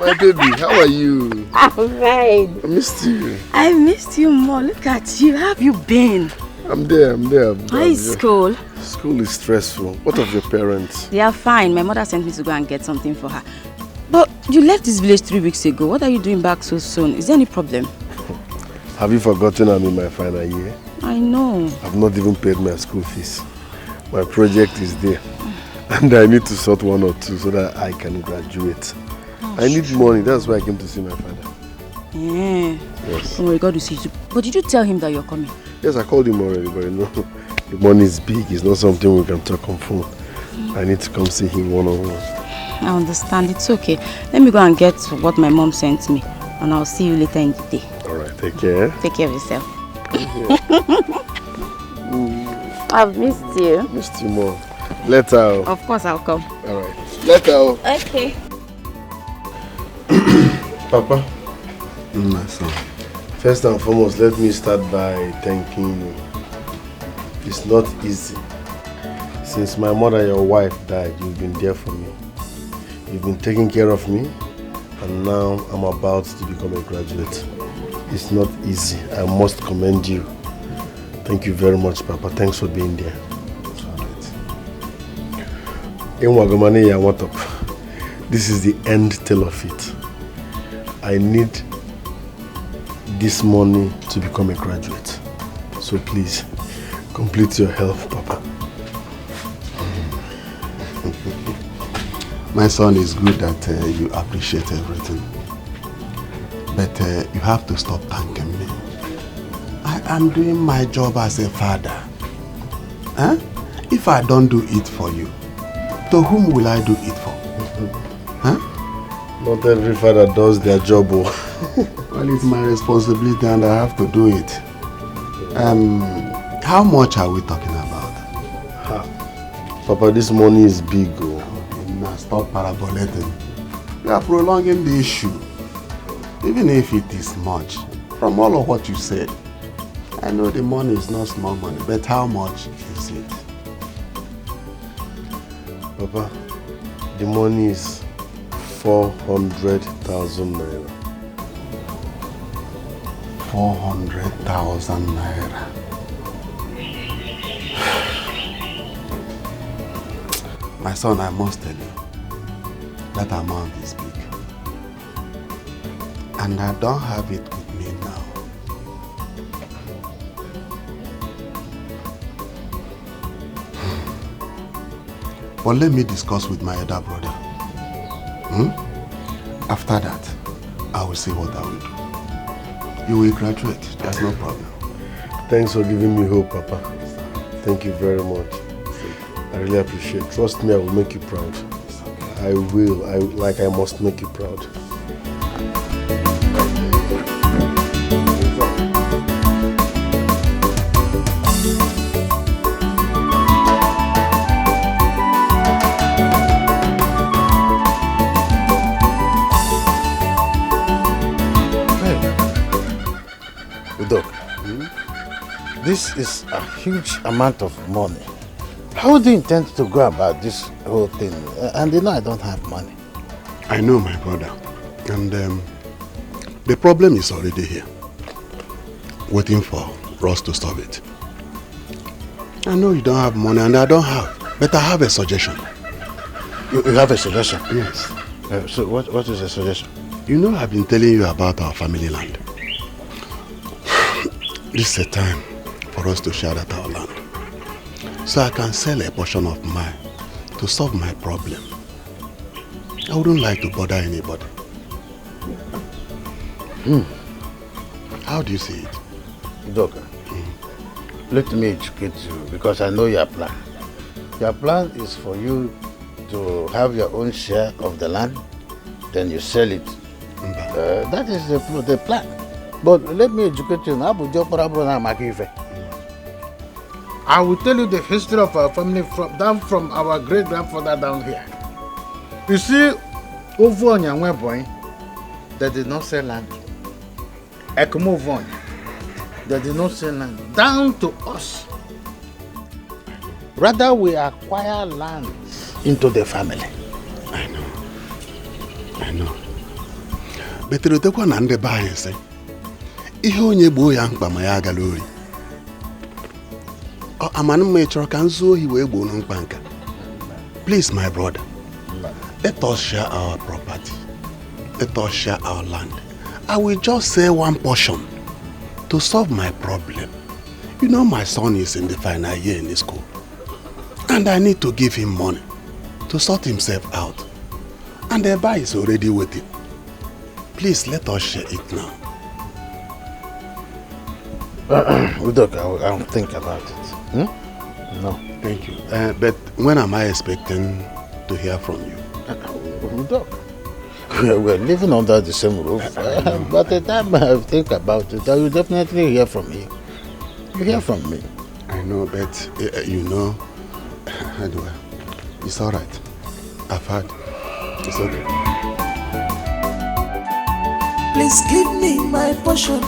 My baby, how are you? I'm fine. I missed you. I missed you more. Look at you. How have you been? I'm there. How is school? School is stressful. What of your parents? They are fine. My mother sent me to go and get something for her. But you left this village 3 weeks ago. What are you doing back so soon? Is there any problem? Have you forgotten I'm in my final year? I know. I've not even paid my school fees. My project is there. And I need to sort one or two so that I can graduate. I need money. That's why I came to see my father. Yeah. Yes. Oh my God, to see you. But did you tell him that you're coming? Yes, I called him already, but you know, the money is big. It's not something we can talk on phone. I need to come see him one-on-one. I understand. It's okay. Let me go and get what my mom sent me. And I'll see you later in the day. Alright, take care. Take care of yourself. I've missed you. Missed you more. Later. Of course I'll come. Alright. Later. Okay. Papa. My son. First and foremost, let me start by thanking you. It's not easy. Since my mother, your wife, died, you've been there for me. You've been taking care of me, and now I'm about to become a graduate. It's not easy. I must commend you. Thank you very much, Papa. Thanks for being there. This is the end tale of it. I need this money to become a graduate. So please, complete your help, Papa. My son, it's good that you appreciate everything. But you have to stop thanking me. I am doing my job as a father. Huh? If I don't do it for you, to whom will I do it for? Huh? Not every father does their job. Well, it's my responsibility and I have to do it. How much are we talking about? Papa, this money is big. Now stop parabolating. You are prolonging the issue. Even if it is much, from all of what you said, I know the money is not small money, but how much is it? Papa, the money is 400,000 naira. 400,000 naira. My son, I must tell you, that amount is big. And I don't have it with me now. But let me discuss with my elder brother. After that, I will see what I will do. You will graduate, there's no problem. Thanks for giving me hope, Papa. Thank you very much. I really appreciate it. Trust me, I will make you proud. I will. I must make you proud. This is a huge amount of money. How do you intend to go about this whole thing? And you know I don't have money. I know, my brother. And the problem is already here. Waiting for us to solve it. I know you don't have money and I don't have. But I have a suggestion. You have a suggestion? Yes. So what is the suggestion? You know I've been telling you about our family land. This is a time for us to share that our land. So I can sell a portion of mine to solve my problem. I wouldn't like to bother anybody. How do you see it? Doka, let me educate you because I know your plan. Your plan is for you to have your own share of the land, then you sell it. That is the plan. But let me educate you now. I will tell you the history of our family from our great-grandfather down here. You see, over on your boy, they did not sell land. Ekomove, they did not sell land. Down to us. Rather, we acquire land into the family. I know. beterotekwa na ndị be anyị sị ihe onye gboo ya mkpa ma ya agala ori. Amana mma ị chọrọ ka nzu ohi wee gboo mkpa nka. Please, my brother, let us share our property. Let us share our land. I will just say one portion to solve my problem. You know, my son is in the final year in the school, and I need to give him money to sort himself out. And the buy is already waiting. Please, let us share it now. Look, I'll think about it. No. Thank you. But when am I expecting to hear from you? Look, we're living under the same roof. By the time I think about it, I will definitely hear from you. You hear from me. I know, but you know, anyway, it's all right. I've heard. It's okay. Please give me my portion.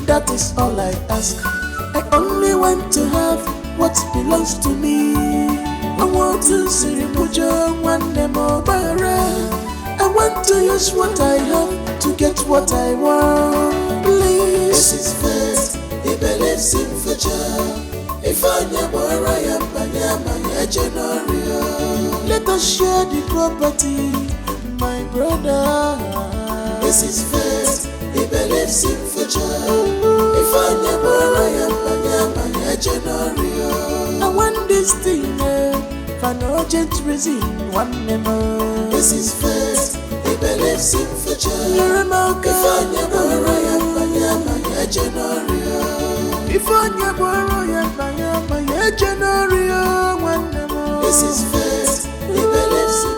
That is all I ask. I only want to have what belongs to me. I want to see Mujo one more bara. I want to use what I have to get what I want. Please. This is faith. He believes in future. If I never I am let us share the property, my brother. This is faith. He believes in future. If I never I am I want this thing for no urgent reason. One more. This is faith. He believes in future. If I never I am if I never this is faith. He believes in.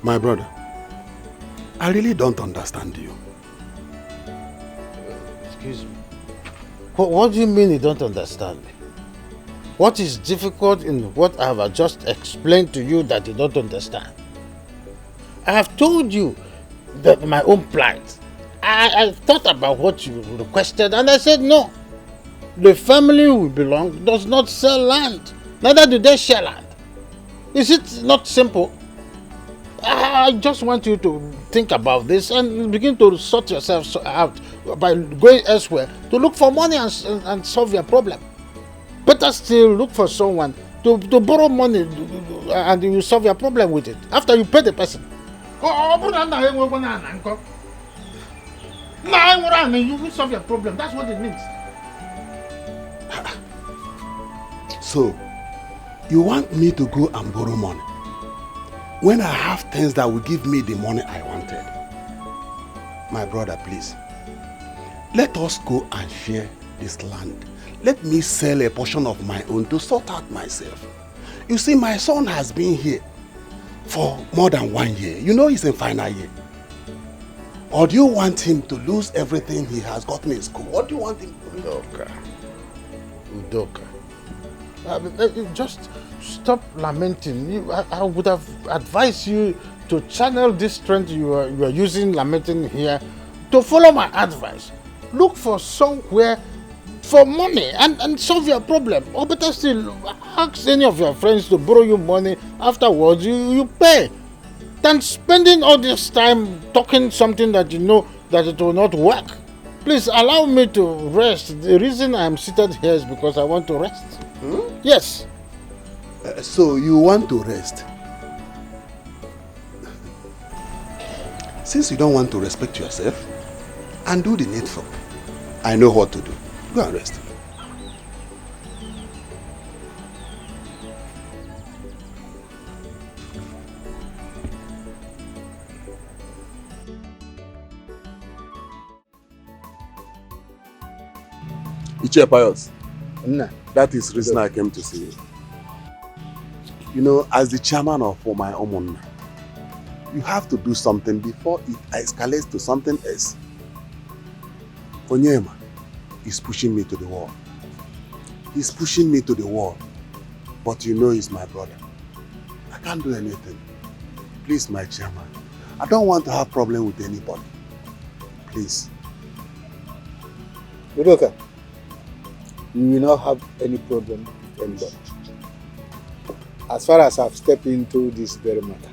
My brother, I really don't understand you. Excuse me. What do you mean you don't understand me? What is difficult in what I have just explained to you that you don't understand? I have told you that my own plight. I thought about what you requested and I said no. The family we belong does not sell land. Neither do they share land. Is it not simple? I just want you to think about this and begin to sort yourself out by going elsewhere to look for money and solve your problem. Better still look for someone to borrow money and you solve your problem with it after you pay the person. You will solve your problem. That's what it means. So, you want me to go and borrow money when I have things that will give me the money I wanted? My brother, please, let us go and share this land. Let me sell a portion of my own to sort out myself. You see, my son has been here for more than 1 year. You know he's in final year. Or do you want him to lose everything he has gotten in school? What do you want him to do? Udoka. Just stop lamenting. I would have advised you to channel this strength you are using lamenting here to follow my advice. Look for somewhere for money and solve your problem. Or better still, ask any of your friends to borrow you money. Afterwards, you pay. Than spending all this time talking something that you know that it will not work. Please allow me to rest. The reason I am seated here is because I want to rest. Yes. So you want to rest? Since you don't want to respect yourself and do the needful, I know what to do. Go and rest. Iche Pius, that is the reason I came to see you. You know, as the chairman of my Omunna, you have to do something before it escalates to something else. Onyema is pushing me to the wall. He's pushing me to the wall. But you know he's my brother. I can't do anything. Please, my chairman, I don't want to have problem with anybody. Please. Udoka, you will not have any problem with anybody. As far as I've stepped into this very matter,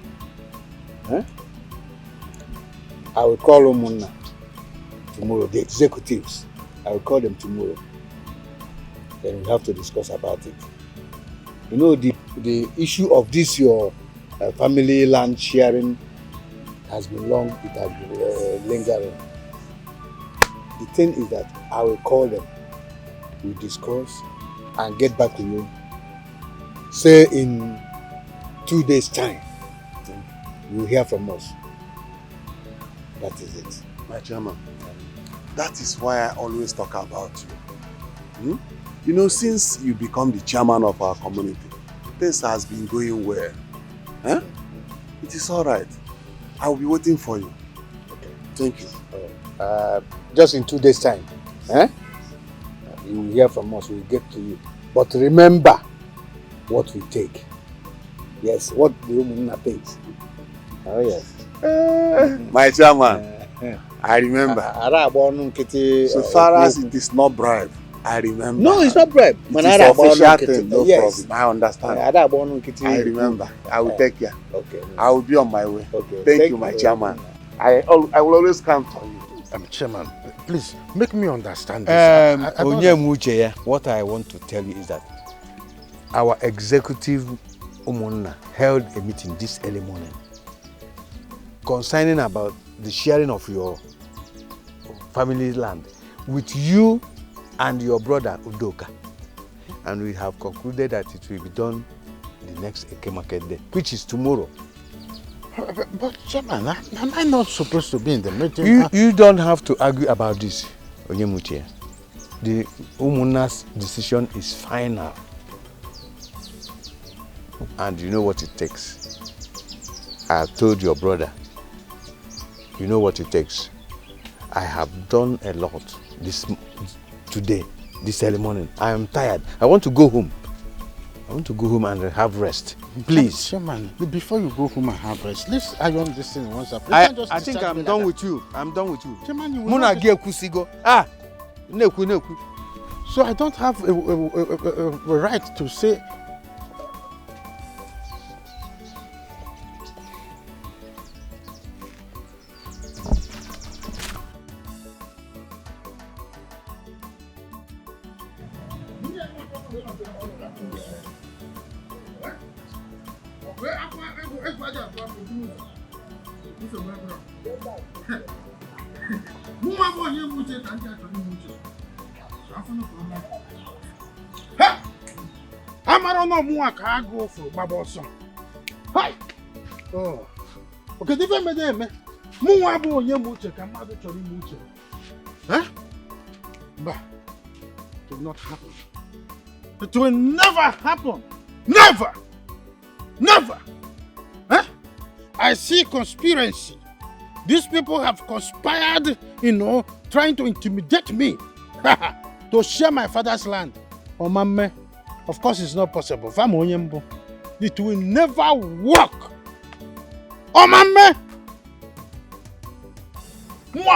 I will call Umunna tomorrow, the executives. I will call them tomorrow. Then we have to discuss about it. You know, the issue of this, your family land sharing has been long, it has been lingering. The thing is that I will call them, we discuss and get back to you. Say in 2 days' time, you will hear from us. That is it. My chairman, that is why I always talk about you. You know, since you become the chairman of our community, things has been going well. Huh? It is all right. I will be waiting for you. Okay. Thank you. Just in 2 days' time, you will hear from us. We will get to you. But remember what we take. Yes, what the Umunna takes. Oh yes. My chairman, I remember. So far as it is not bribe, I remember. No, it's not bribe. It is official thing, no problem. I understand. I remember. I will take care. Okay. I will be on my way. Okay. Thank you, my chairman. I will always count on you. Chairman, please make me understand this. What I want to tell you is that our executive Umunna held a meeting this early morning concerning about the sharing of your family land with you and your brother Udoka, and we have concluded that it will be done the next Eke Market Day, which is tomorrow. But Chairman, am I not supposed to be in the meeting? You don't have to argue about this, Onyemuche. The Umunna's decision is final, and you know what it takes. I have told your brother, you know what it takes. I have done a lot today, this early morning. I am tired. I want to go home. I want to go home and have rest. Please. Chairman, before you go home and have rest, let's iron this thing once up. I think I'm done with you. I'm done with you. Chairman, you will not Neku. So I don't have a right to say. Oh, okay, different me. Muabu Yemuche, Kamado Chorimuche. Huh? But it will not happen. It will never happen. Never! Never! Huh? I see conspiracy. These people have conspired, trying to intimidate me to share my father's land. Oh, Mama, of course it's not possible. It will never work. Oh, Mama! Nai.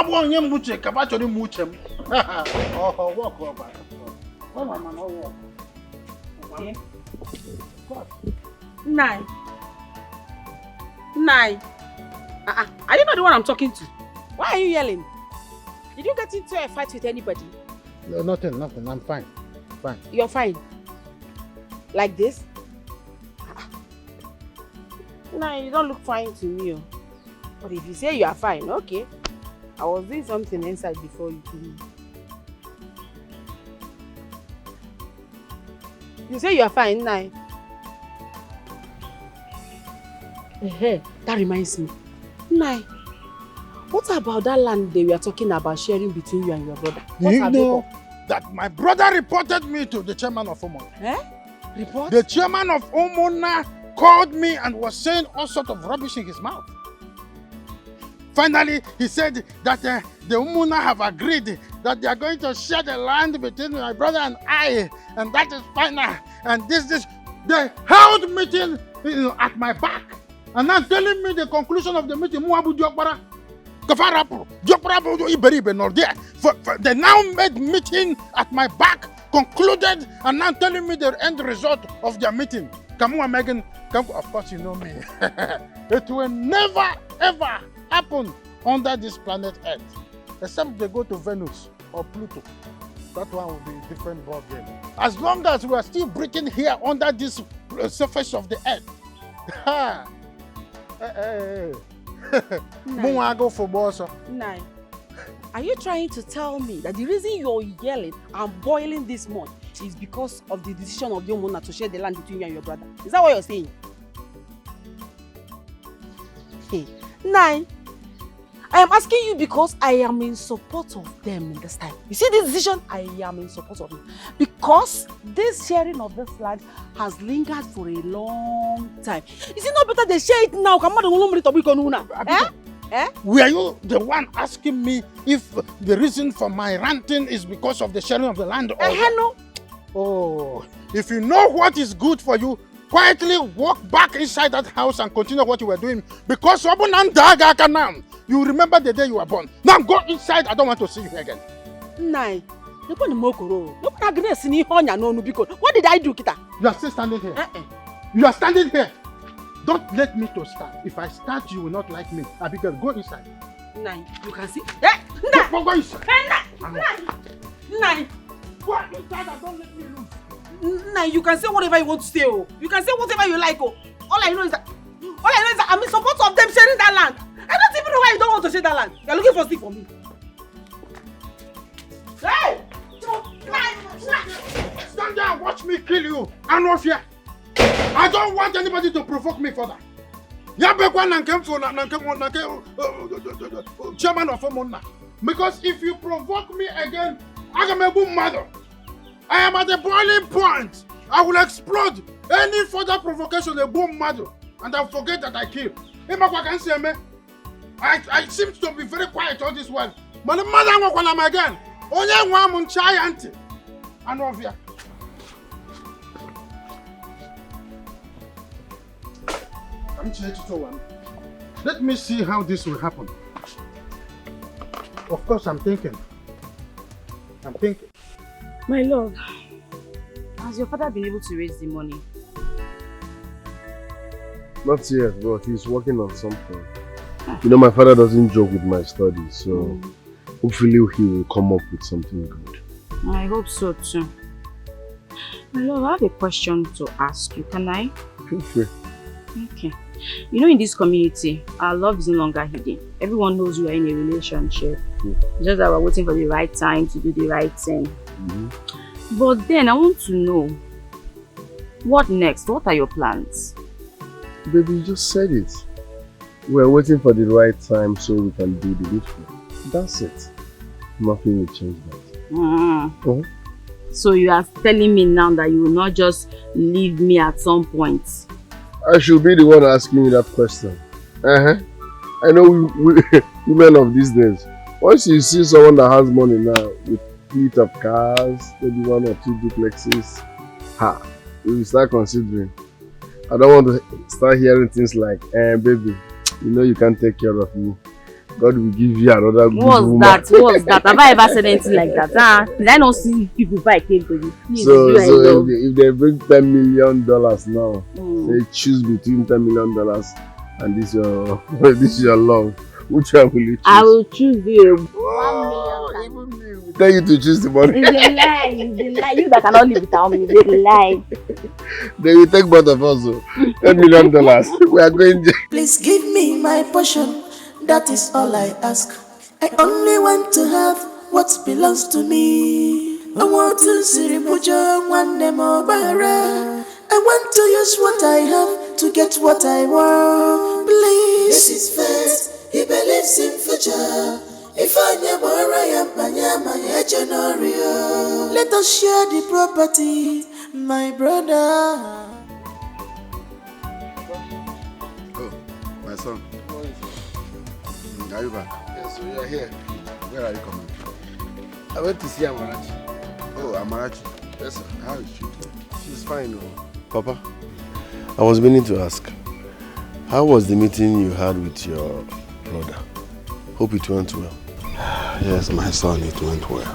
Are you not the one I'm talking to? Why are you yelling? Did you get into a fight with anybody? No, nothing. I'm fine. Fine. You're fine? Like this? Nah, you don't look fine to me. But if you say you are fine, okay. I was doing something inside before you came. You say you are fine, Nai. That reminds me. Nai, what about that land they were talking about sharing between you and your brother? Do you know that my brother reported me to the chairman of Umunna? Report? The chairman of Umunna called me and was saying all sorts of rubbish in his mouth. Finally, he said that the Umunna have agreed that they are going to share the land between my brother and I, and that is final. And they held meeting at my back, and now telling me the conclusion of the meeting. They now made meeting at my back, concluded, and now telling me the end result of their meeting. Come on, Megan. Of course, you know me. It will never, ever happen under this planet Earth. Except they go to Venus or Pluto. That one will be a different ball game. As long as we are still breathing here under this surface of the Earth. Nai, are you trying to tell me that the reason you're yelling and boiling this much is because of the decision of your mother to share the land between you and your brother? Is that what you're saying? Hey, Nai, I am asking you because I am in support of them in this time. You see this decision? I am in support of it. Because this sharing of this land has lingered for a long time. Is it not better they share it now? Were you the one asking me if the reason for my ranting is because of the sharing of the land? Or No. Oh, if you know what is good for you, quietly walk back inside that house and continue what you were doing. Because you remember the day you were born. Now go inside. I don't want to see you again. Nai, what did I do, Kita? You are still standing here. You are standing here. Don't let me to start. If I start, you will not like me. Abigail, go inside. Nai, you can see. Go inside. Nai. Go inside and don't let me loose. Nai, you can say whatever you want to say. Oh. You can say whatever you like. Oh. All I know is that I'm in support of them sharing that land. I don't even know why you don't want to share that land. You're looking for stick for me. Hey! Stand there and watch me kill you. I'm not fear. I don't want anybody to provoke me further. Chairman of Omona. Because if you provoke me again, I am a boom mother. I am at the boiling point. I will explode. Any further provocation, a boom mother. And I'll forget that I killed. I seem to be very quiet all this while. But the mother I'm again. Only one giant. I know here. Let me see how this will happen. Of course, I'm thinking. My lord, has your father been able to raise the money? Not yet, but he's working on something. You know, my father doesn't joke with my studies, so hopefully he will come up with something good. I hope so too. My lord, I have a question to ask you. Can I? Feel free. Okay. You know, in this community, our love is no longer hidden. Everyone knows you are in a relationship. It's just that we're waiting for the right time to do the right thing. But then I want to know, what next? What are your plans? Baby, you just said it. We're waiting for the right time so we can do the needful. That's it. Nothing will change that. So you are telling me now that you will not just leave me at some point? I should be the one asking you that question. I know women of these days, once you see someone that has money now, with fleet of cars, maybe 1 or 2 duplexes, we will start considering. I don't want to start hearing things like, baby, you know you can't take care of me. God will give you another good woman. What's that? Have I ever said anything like that? Did I not see people buy cake for you? So if they bring $10 million now, they choose between $10 million and this your love. Which one will you choose? I will choose you. Even me will tell you to choose the money. It's a lie. It's a lie. You that cannot live without me. It's a lie. They will take both of us. $10 million. We are going to... Please give me my portion. That is all I ask. I only want to have what belongs to me. I want to see one name or bara. I want to use what I have to get what I want. Please. This is faith. He believes in future. If I never let us share the property, my brother. Oh, my son. Are you back? Yes, so you are here. Where are you coming from? I went to see Amarachi. Oh, Amarachi. Yes, sir. How is she doing? She's fine. Papa, I was meaning to ask, how was the meeting you had with your brother? Hope it went well. Yes, my son, it went well.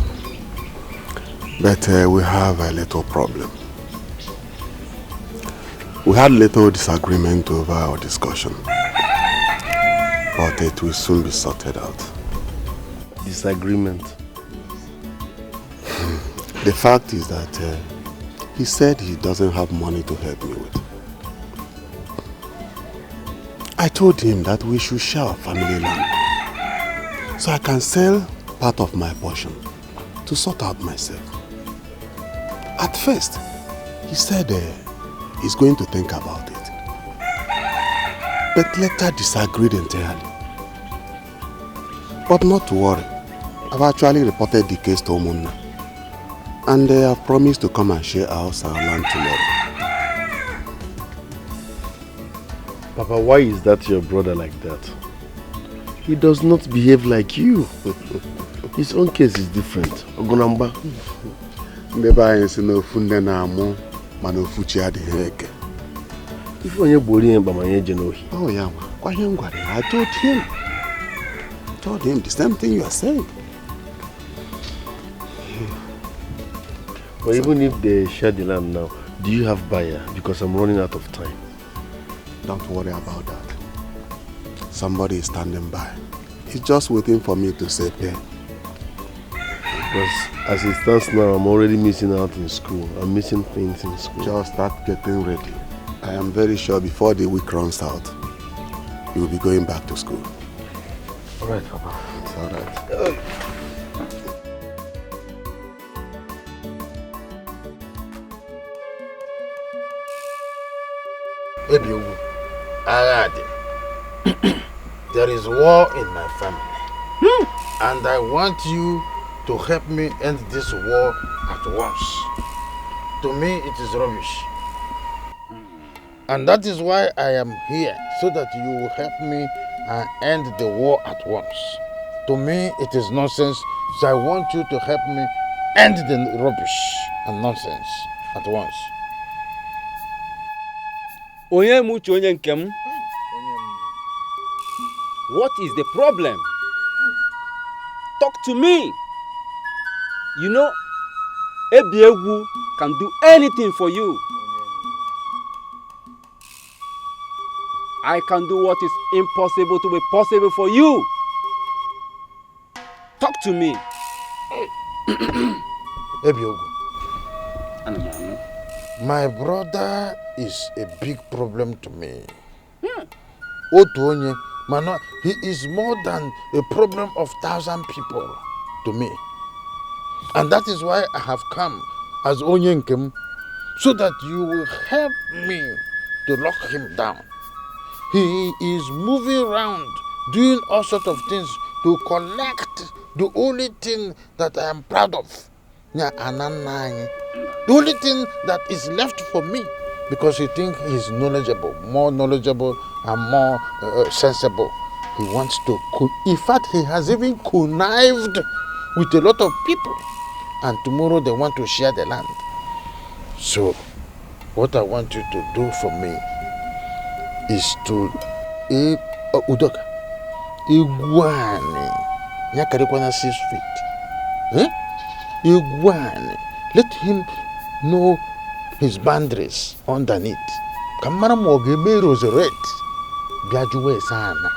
But we have a little problem. We had little disagreement over our discussion. But it will soon be sorted out. Disagreement. The fact is that he said he doesn't have money to help me with. I told him that we should share our family land so I can sell part of my portion to sort out myself. At first, he said he's going to think about it, but later disagreed entirely. But not to worry, I've actually reported the case to Omunna, and they have promised to come and share our land tomorrow. Papa, why is that your brother like that? He does not behave like you. His own case is different. Ogunamba. If you're boring about my age, oh yeah, I told him the same thing you are saying. But even if they share the land now, do you have buyer? Because I'm running out of time. Don't worry about that. Somebody is standing by. He's just waiting for me to say pay. Because as it stands now, I'm already missing out in school. I'm missing things in school. Just start getting ready. I am very sure before the week runs out, you will be going back to school. All right, Papa. It's all right. There is war in my family. And I want you to help me end this war at once. To me, it is rubbish. And that is why I am here, so that you will help me and end the war at once. To me, it is nonsense, so I want you to help me end the rubbish and nonsense at once. Onye mucho onye nkem. What is the problem? Talk to me. You know, Ebiegu can do anything for you. I can do what is impossible to be possible for you. Talk to me. Ebiegu. My brother is a big problem to me. Otuonye, Mano, he is more than a problem of 1,000 people to me. And that is why I have come as Onyenkem, so that you will help me to lock him down. He is moving around, doing all sorts of things to collect the only thing that I am proud of. The only thing that is left for me, because he thinks he's knowledgeable, more knowledgeable and more sensible. He wants to, in fact, he has even connived with a lot of people. And tomorrow they want to share the land. So, what I want you to do for me is to, Udoka, Iguani, Nyakarikwana 6 feet. Iguani, let him know his boundaries underneath. Kamara mogemero's red. Biajuwe sana.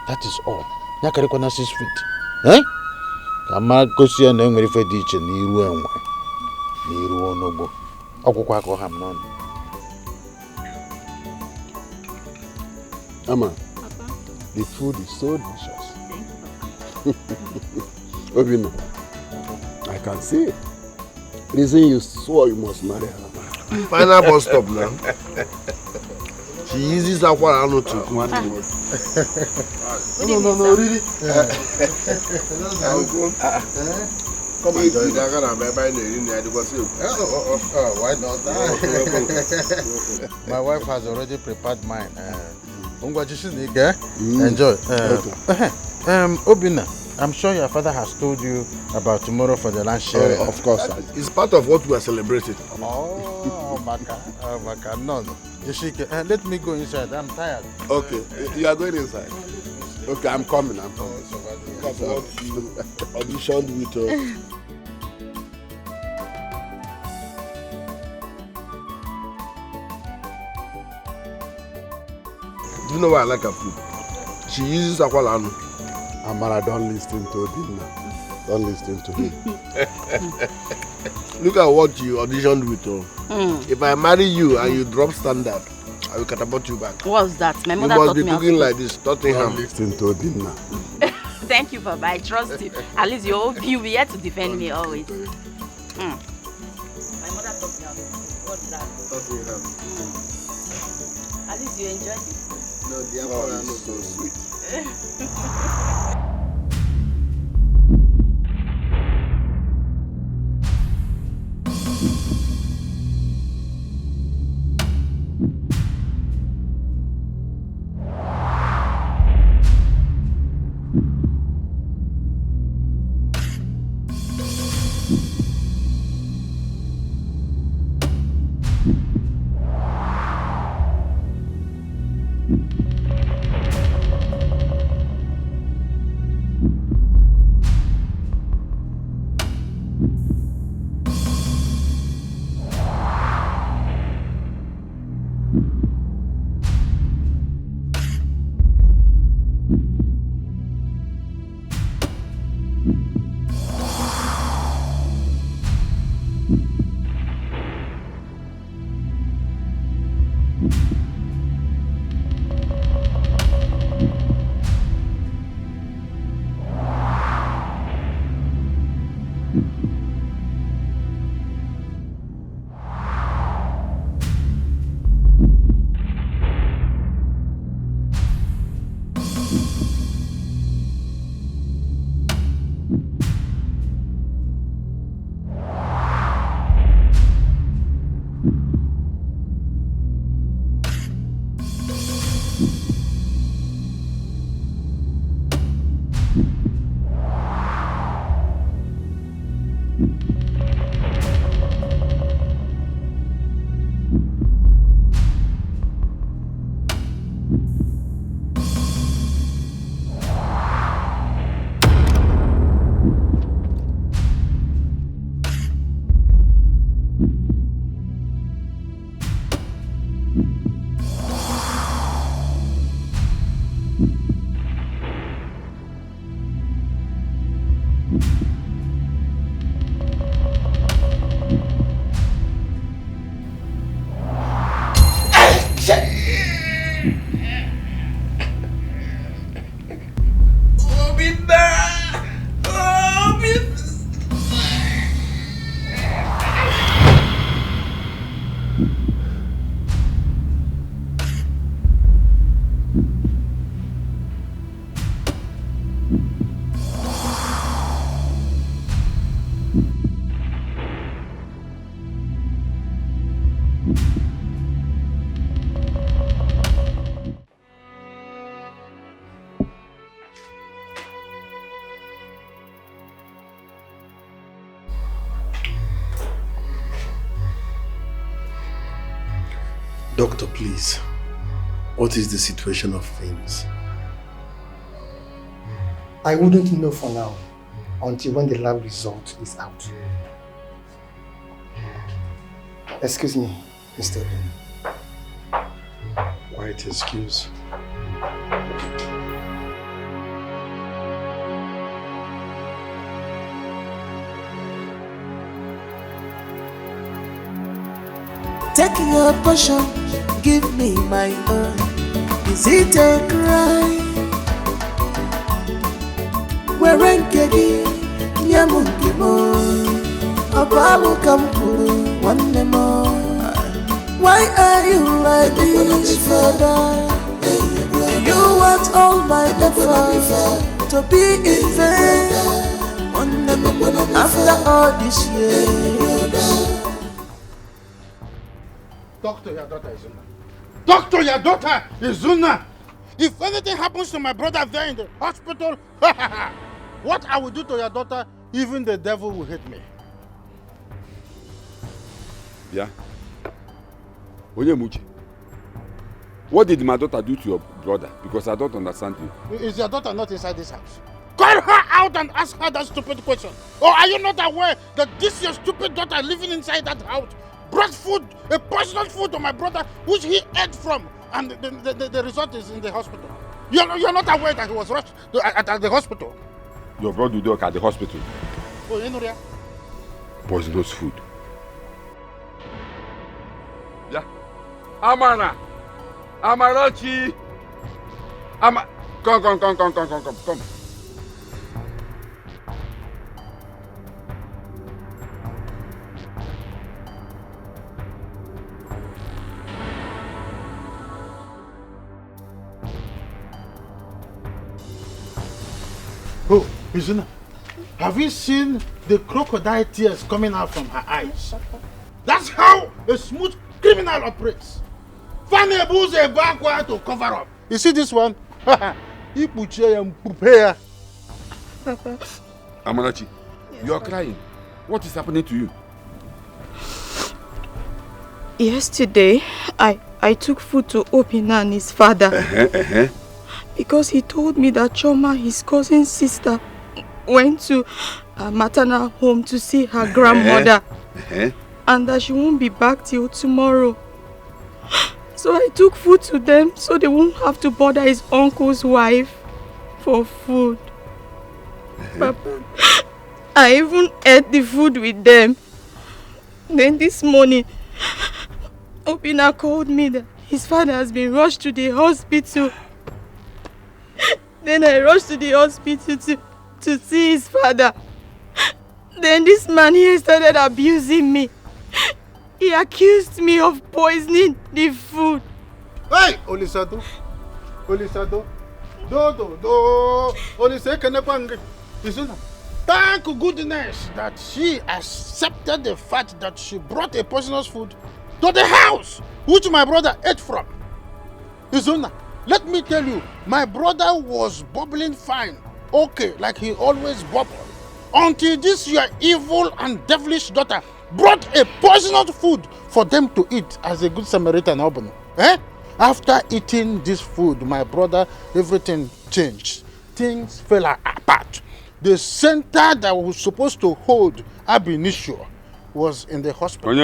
That is all. Nyakarikwana 6 feet. Kamara kosia na enwere ife dị iche n'iru enwe. N'iru onogbo. Ọkwụkwa ka ọha m n'ọnụ. Ama, the food is so delicious. Obina, I can see it. Reason you swore you must marry her. Final bus stop now. She uses that one I know to cook. No, really. Come and join. Why not? My wife has already prepared mine. Enjoy. Obina, I'm sure your father has told you about tomorrow for the land sharing. Of course. It's part of what we are celebrating. Oh, Maka. No. Let me go inside. I'm tired. Okay, you are going inside. Okay, I'm coming. Because what you auditioned with Do you know why I like her food? She uses Akwalanu. Amara, don't listen to him now. Don't listen to him. Look at what you auditioned with. If I marry you and you drop standard, I will catapult you back. What's that? My mother you must taught be me cooking like this, Tottenham. Don't listen to him now. Thank you, Papa. I trust you. At least you'll be here to defend me always. My mother taught me how to cook. What's that? Tottenham. At least you enjoyed it. No, the apple is so sweet. Doctor, please. What is the situation of things? I wouldn't know for now until when the lab result is out. Excuse me, Mr. Ben. Quite excuse. Take your portion, give me my own. Is it a crime? Where Kedi, Yamukimo, Ababu Kampuru, one more. Why are you like this, father? You want all my efforts to be in vain. After all this year. Doctor, your daughter is Una. Doctor, your daughter is Una. If anything happens to my brother there in the hospital, what I will do to your daughter, even the devil will hate me. Yeah. Onyemuchi, what did my daughter do to your brother? Because I don't understand you. Is your daughter not inside this house? Call her out and ask her that stupid question. Or are you not aware that this your stupid daughter living inside that house brought food, a poisonous food to my brother, which he ate from, and the result is in the hospital? You're not aware that he was rushed at the hospital? Your brother Udoka at the hospital. Oh, you know that? Poisonous food. Yeah. Amara! Amarachi! Come. Oh, Izuna, have you seen the crocodile tears coming out from her eyes? That's how a smooth criminal operates. Find a booze a backward to cover up. You see this one? He put here and prepare. Papa. Amarachi, yes, you are crying. What is happening to you? Yesterday, I took food to Obina and his father. Because he told me that Choma, his cousin's sister, went to a maternal home to see her grandmother. And that she won't be back till tomorrow. So I took food to them so they won't have to bother his uncle's wife for food. Papa, I even ate the food with them. Then this morning, Obina called me that his father has been rushed to the hospital. Then I rushed to the hospital to see his father. Then this man here started abusing me. He accused me of poisoning the food. Hey, Olisado. Thank goodness that she accepted the fact that she brought a poisonous food to the house, which my brother ate from. Izuna, let me tell you, my brother was bubbling fine, okay, like he always bubbled, until this your evil and devilish daughter brought a poisonous food for them to eat as a good Samaritan Obano. After eating this food, my brother, everything changed. Things fell apart. The center that was supposed to hold ab initio was in the hospital,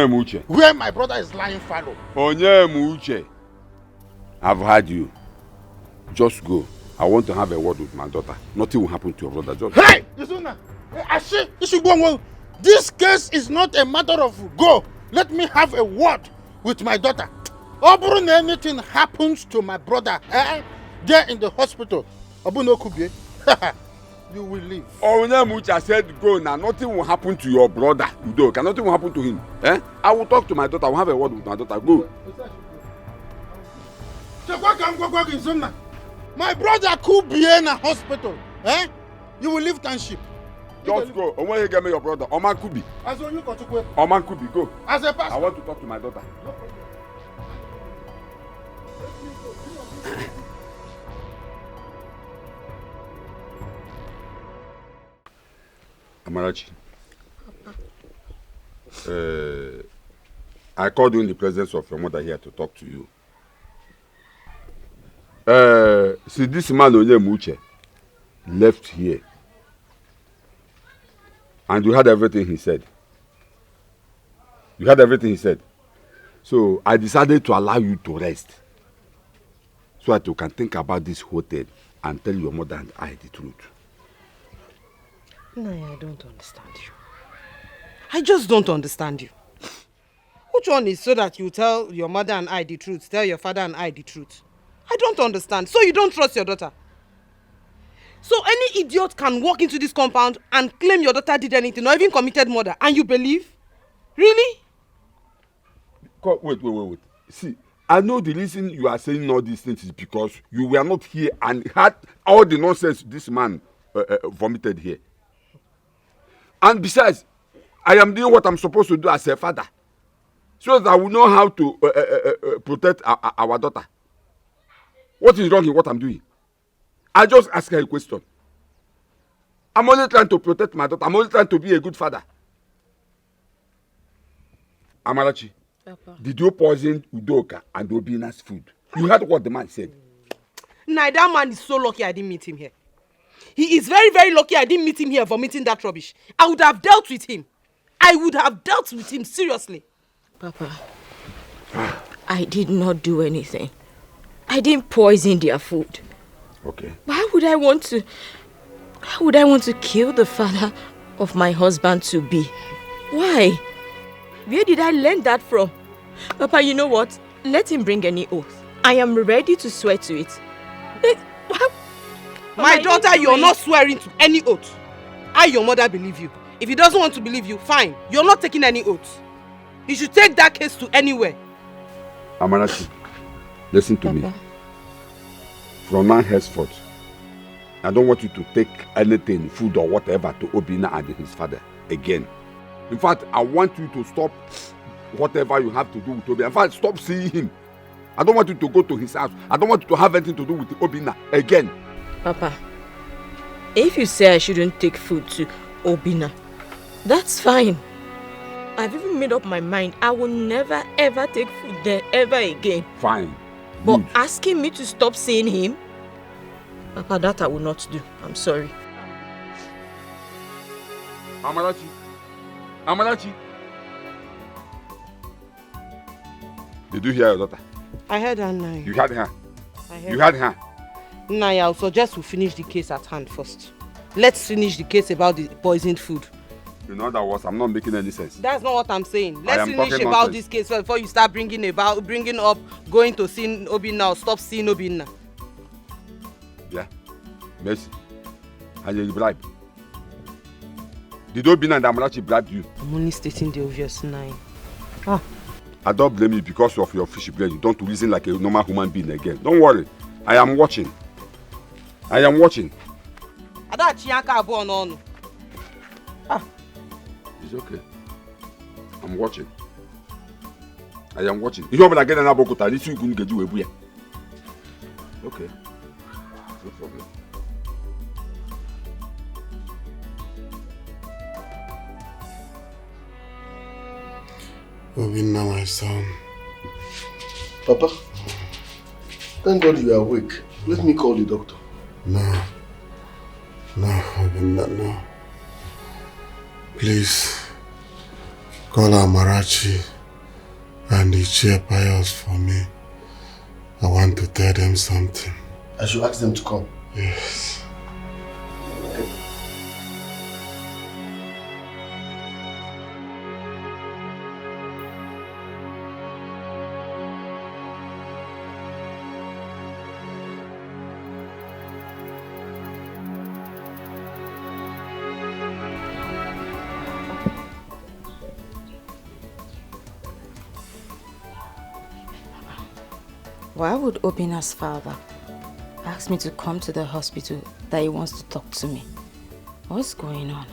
where my brother is lying fallow. I've heard you. Just go. I want to have a word with my daughter. Nothing will happen to your brother. Just hey! Izuna! I say you should go. This case is not a matter of go. Let me have a word with my daughter. Oburu, anything happens to my brother, there in the hospital, Obuno Kubie, you will leave. Mucha said go now. Nothing will happen to your brother. Udoka. Nothing will happen to him. I will talk to my daughter. I will have a word with my daughter. Go. My brother could be in a hospital. You will leave township. Just go. I want you to get me your brother. Oman Kubi. As when you go to Kwe. Oman Kubi, go. As a pastor. I want to talk to my daughter. No problem. Amarachi. I called you in the presence of your mother here to talk to you. See, this man Onyemuche left here. And you heard everything he said. You heard everything he said. So I decided to allow you to rest. So that you can think about this hotel and tell your mother and I the truth. No, I don't understand you. I just don't understand you. Which one is so that you tell your mother and I the truth, tell your father and I the truth? I don't understand. So you don't trust your daughter? So any idiot can walk into this compound and claim your daughter did anything or even committed murder and you believe? Really? Wait. See, I know the reason you are saying all these things is because you were not here and had all the nonsense this man vomited here. And besides, I am doing what I'm supposed to do as a father. So that I will know how to protect our daughter. What is wrong in what I'm doing? I just ask her a question. I'm only trying to protect my daughter. I'm only trying to be a good father. Amarachi, Papa. Did you poison Udoka and Obina's food? You heard what the man said. Nah, that man is so lucky I didn't meet him here. He is very, very lucky I didn't meet him here vomiting that rubbish. I would have dealt with him. I would have dealt with him seriously. Papa, I did not do anything. I didn't poison their food. Okay. Why would I want to kill the father of my husband to be? Why? Where did I learn that from? Papa, you know what? Let him bring any oath. I am ready to swear to it. My daughter, you're not swearing to any oath. Your mother, believe you. If he doesn't want to believe you, fine. You're not taking any oath. You should take that case to anywhere. Amarachi, listen to me. From now henceforth, I don't want you to take anything, food or whatever, to Obinna and his father again. In fact, I want you to stop whatever you have to do with Obinna. In fact, stop seeing him. I don't want you to go to his house. I don't want you to have anything to do with Obinna again. Papa, if you say I shouldn't take food to Obinna, that's fine. I've even made up my mind. I will never ever take food there ever again. Fine. But Good. asking me to stop seeing him, Papa, that I will not do. I'm sorry. Amarachi. Amarachi. Did you hear your daughter? I heard her now. You heard her? You heard her? Naya, I'll suggest we finish the case at hand first. Let's finish the case about the poisoned food. In other words, I'm not making any sense. That's not what I'm saying. Let's finish about this case before you start bringing up going to see Obinna or stop seeing Obinna. Yeah. Mercy. And you bribe. Did Obinna and Amarachi bribe you? I'm only stating the obvious now. I don't blame you because of your fishy brain. You don't reason like a normal human being again. Don't worry. I am watching. I am watching. It's okay. I'm watching. I am watching. You want me to get an abokota? This you couldn't get you a buya. Okay. No problem. Obinna, my son. Papa, thank God you are awake. Let me call the doctor. No. No, Obinna, no. Please, call Amarachi and the Chiapayos for me. I want to tell them something. I should ask them to come. Yes. Why would Obinna's father ask me to come to the hospital that he wants to talk to me? What's going on?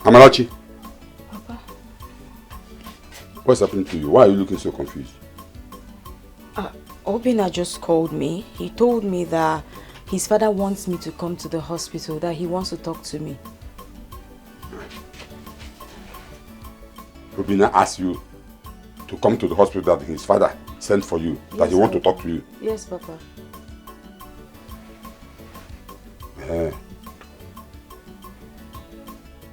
Amarachi. Papa? What's happening to you? Why are you looking so confused? Obinna just called me. He told me that his father wants me to come to the hospital, that he wants to talk to me. Obinna asked you to come to the hospital that his father sent for you, that Yes, he wants to Papa. talk to you. Yes, Papa.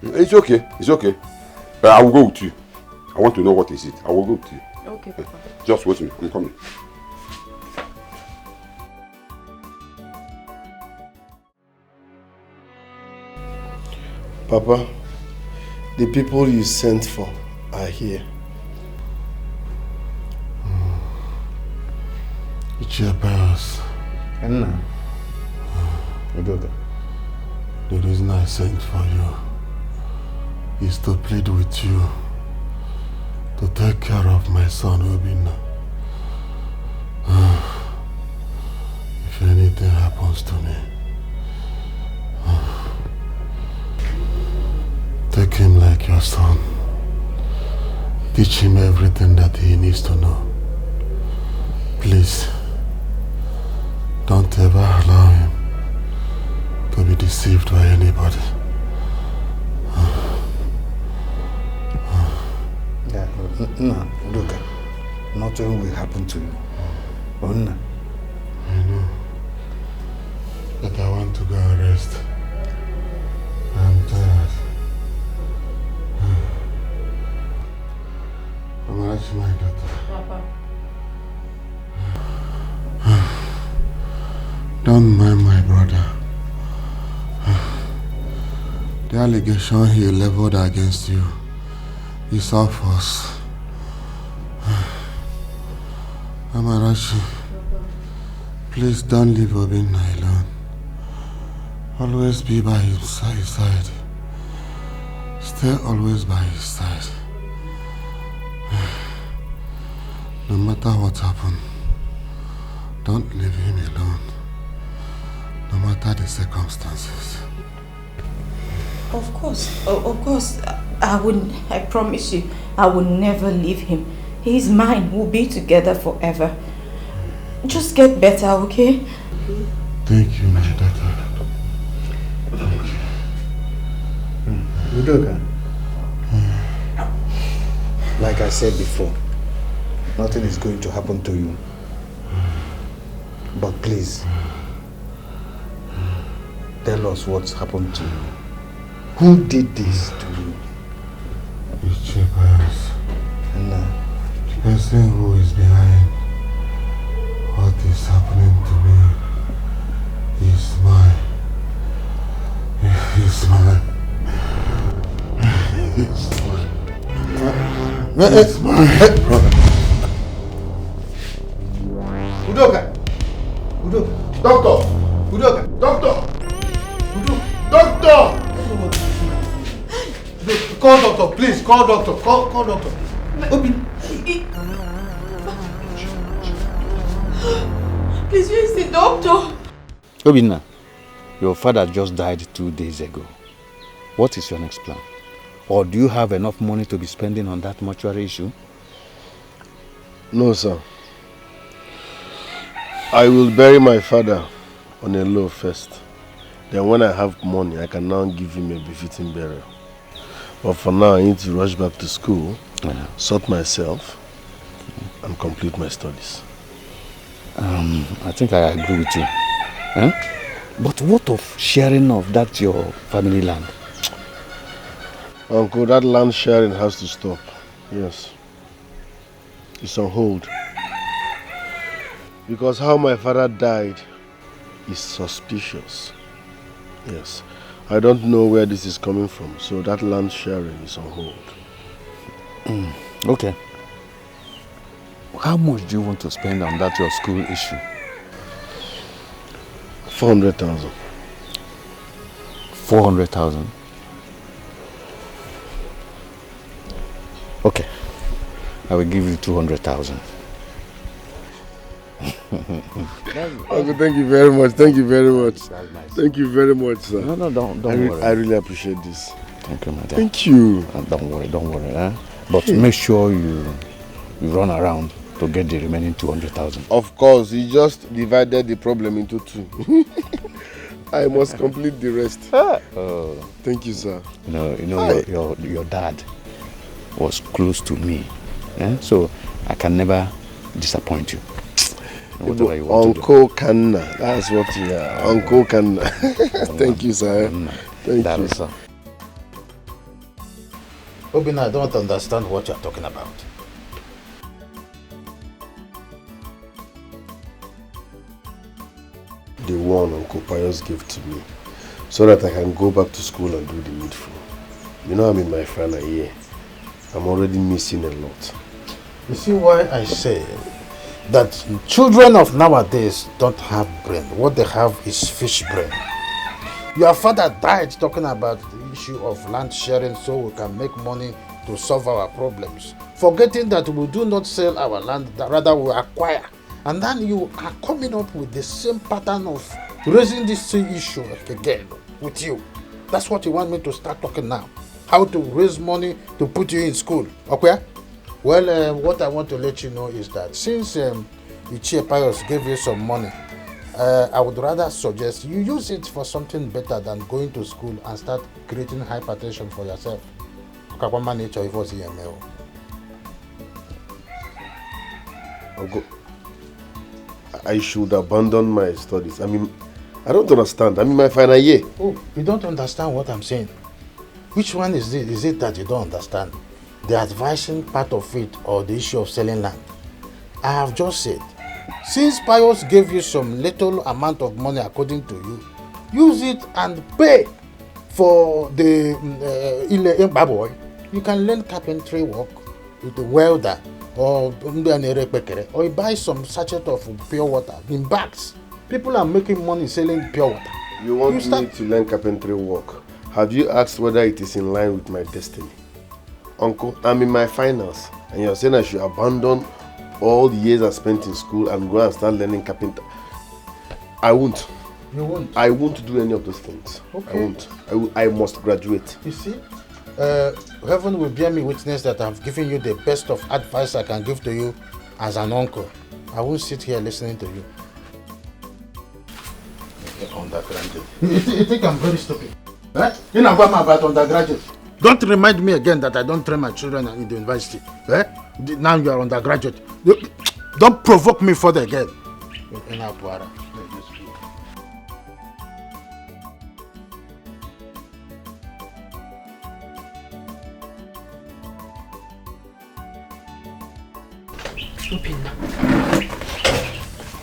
It's okay. It's okay. But I will go with you. I want to know what is it. I will go with you. Okay, Papa. Just wait me. I'm coming. Papa, the people you sent for are here. Chiapayos. Anna. Your daughter. The reason I sent for you is to plead with you to take care of my son Obinna. If anything happens to me, take him like your son. Teach him everything that he needs to know. Please, don't ever allow him to be deceived by anybody. No, look, nothing will happen to you. Oh, no. I know. But I want to go and rest. I'm tired. Don't mind my brother. The allegation he leveled against you is all false. Amarachi, please don't leave Obinna alone. Always be by his side. Stay always by his side. No matter what happens, don't leave him alone. No matter the circumstances. Of course, I promise you, I will never leave him. He's mine. We'll be together forever. Just get better, okay? Thank you, my daughter. Thank you. Udoka, like I said before, nothing is going to happen to you. But please, tell us what's happened to you. Who did this to you? It's Chepas. No. The person who is behind what is happening to me is mine. It's mine. It's mine. It's mine, brother. Udoka! Udoka! Doctor! Udoka! Doctor! Doctor! Call doctor, please. Call doctor. Call doctor. Please, where is the doctor? Obinna, your father just died 2 days ago. What is your next plan? Or do you have enough money to be spending on that mortuary issue? No, sir. I will bury my father on a low first. Then when I have money, I can now give him a befitting burial. But for now, I need to rush back to school, sort myself, and complete my studies. I think I agree with you. Huh? But what of sharing of that your family land? Uncle, that land sharing has to stop. Yes. It's on hold. Because how my father died is suspicious. Yes. I don't know where this is coming from, so that land sharing is on hold. Okay. How much do you want to spend on that your school issue? 400,000. 400,000? Okay. I will give you 200,000. Uncle, thank you very much. Thank you very much. Nice. Thank you very much, sir. No, don't worry. I really appreciate this. Thank you, madam. Thank you. Don't worry. Eh? But make sure you run around to get the remaining 200,000. Of course, he just divided the problem into two. I must complete the rest. Thank you, sir. Your dad was close to me, so I can never disappoint you. Uncle Kanna, that's what you are. Uncle Kanna. Thank you, sir. Thank you, sir. Obinna, I don't understand what you're talking about. The one Uncle Pius gave to me, so that I can go back to school and do the needful. You know I'm in my final year. I'm already missing a lot. You see why I say that children of nowadays don't have brain. What they have is fish brain. Your father died talking about the issue of land sharing so we can make money to solve our problems, forgetting that we do not sell our land, rather we acquire. And then you are coming up with the same pattern of raising this same issue again with you. That's what you want me to start talking now. How to raise money to put you in school. Okay? Well, what I want to let you know is that since Ichie Pius gave you some money, I would rather suggest you use it for something better than going to school and start creating hypertension for yourself. I should abandon my studies. I mean, I don't understand. I'm in my final year. Oh, you don't understand what I'm saying? Which one is it? Is it that you don't understand? The advising part of it or the issue of selling land? I have just said, Since Pius gave you some little amount of money according to you, use it and pay for the boy. You can learn carpentry work with a welder or you buy some sachet of pure water in bags. People are making money selling pure water. You want me to learn carpentry work? Have you asked whether it is in line with my destiny? Uncle, I'm in my finals and you're saying I should abandon all the years I spent in school and go and start learning carpenter. I won't. You won't? I won't do any of those things. Okay. I won't. I must graduate. You see? Heaven will bear me witness that I've given you the best of advice I can give to you as an uncle. I won't sit here listening to you. Undergraduate. You think I'm very stupid? Eh? You know about undergraduate. Don't remind me again that I don't train my children in the university. Eh? Now you are undergraduate. Don't provoke me further again.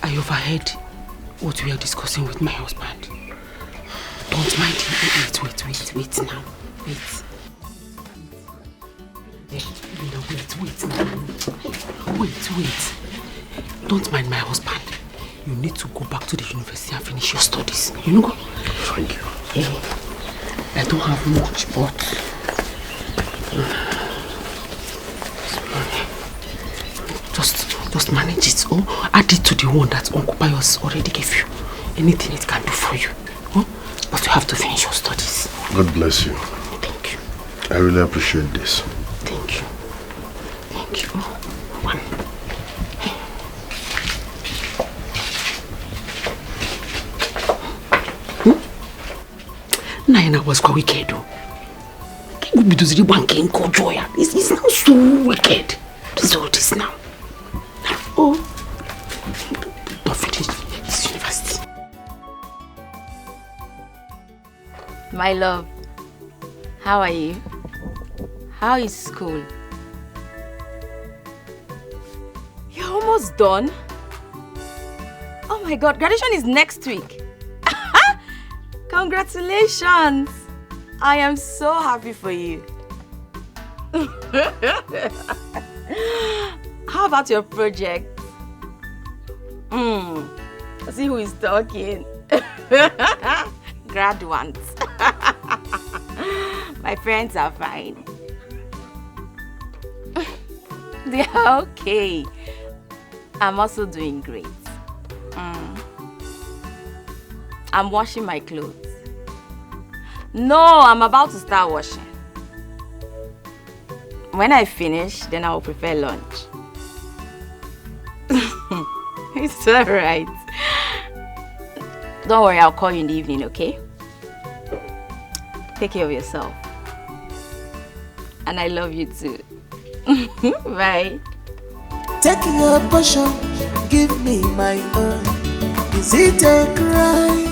I overheard what we are discussing with my husband. Don't mind him. Wait now. Wait. Wait now. Wait. Don't mind my husband. You need to go back to the university and finish your studies. You know? Thank you. Yeah. I don't have much, but just manage it or add it to the one that Uncle Pius already gave you. Anything it can do for you. Huh? But you have to finish your studies. God bless you. Thank you. I really appreciate this. Thank you. Thank you. One. Naina was quite wicked though. It's now so wicked. This is all this now. Oh, don't finish this university. My love, how are you? How is school? You're almost done? Oh my God, graduation is next week. Congratulations! I am so happy for you. How about your project? See who is talking. Graduates. My friends are fine. They are okay. I'm also doing great. I'm washing my clothes. No, I'm about to start washing. When I finish, then I will prepare lunch. It's alright. Don't worry, I'll call you in the evening, okay? Take care of yourself. And I love you too. Bye. Take your passion, give me my own. Is it a crime?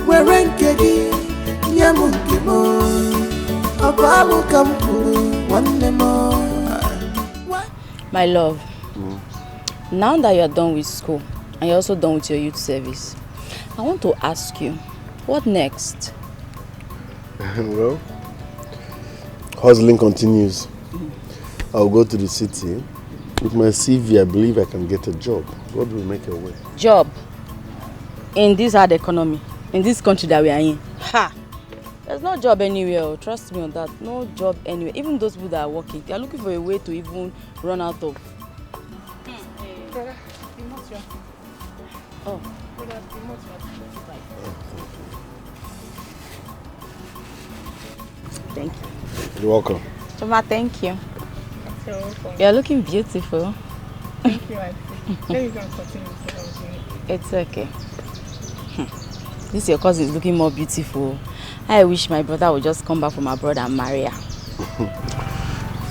We're getting Yamunkimo. Abalu Kampuru, one more. My love, now that you're done with school and you're also done with your youth service, I want to ask you, what next? Well, hustling continues. I'll go to the city. With my CV, I believe I can get a job. God will make a way. Job? In this hard economy? In this country that we are in? Ha! There's no job anywhere, trust me on that. No job anywhere. Even those people that are working, they are looking for a way to even run out of. Brother, you must your. Oh. Brother, you must your. Thank you. You're welcome. Choma, thank you. You're welcome. You're looking beautiful. Thank you, Auntie. Then you can continue with what I was doing. It's okay. This your cousin is looking more beautiful. I wish my brother would just come back from abroad and marry her.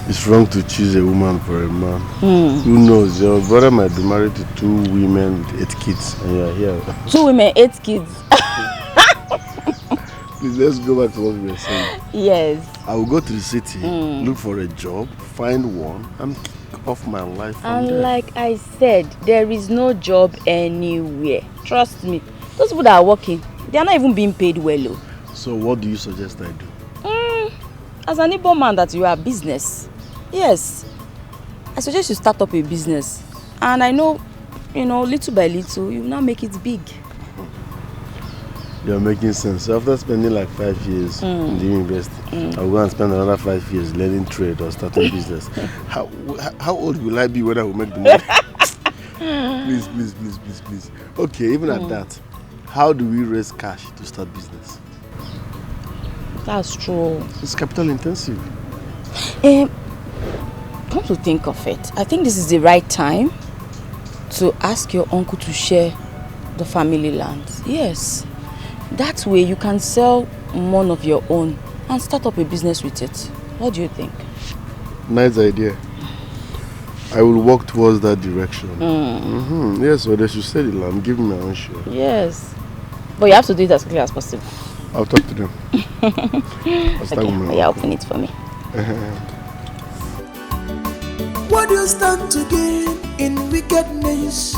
It's wrong to choose a woman for a man. Who knows? Your brother might be married to 2 women with 8 kids and you're here. 2 women, 8 kids. Please, let's go back to what we were saying. Yes. I will go to the city, look for a job, find one, and off my life from And there. like I said, there is no job anywhere. Trust me. Those people that are working, they are not even being paid well. So what do you suggest I do? As an Igbo man that you are business. Yes. I suggest you start up a business. And I know, little by little, you will now make it big. You're making sense. So after spending like 5 years in the university, I'll go and spend another 5 years learning trade or starting business. How old will I be when I will make the money? Please. Okay, even at that, how do we raise cash to start business? That's true. It's capital intensive. Come to think of it, I think this is the right time to ask your uncle to share the family land. Yes. That way you can sell one of your own and start up a business with it. What do you think? Nice idea. I will work towards that direction. Yes, well, they should sell the land. Give me my own share. Yes. But you have to do it as quickly as possible. I'll talk to them. I'll start with my uncle. Open it for me. What do you stand to gain in wickedness?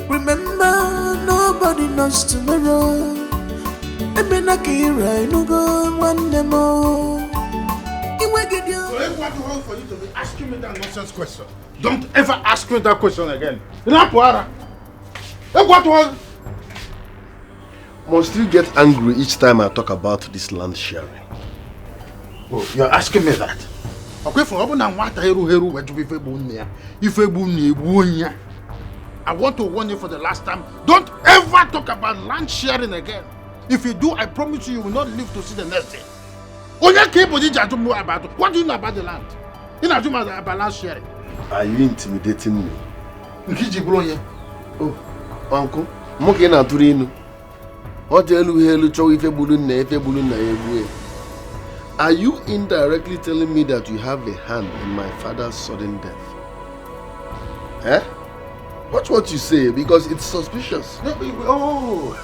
Remember, nobody knows tomorrow. So what for you to be asking me that nonsense question? Don't ever ask me that question again. Must you get angry each time I talk about this land sharing? Oh, you're asking me that? Okay, for I want to warn you for the last time. Don't ever talk about land sharing again. If you do, I promise you will not live to see the next day. What do you know about the land? You know about land sharing. Are you intimidating me? Oh, uncle, are you indirectly telling me that you have a hand in my father's sudden death? Eh? Watch what you say, because it's suspicious. Oh,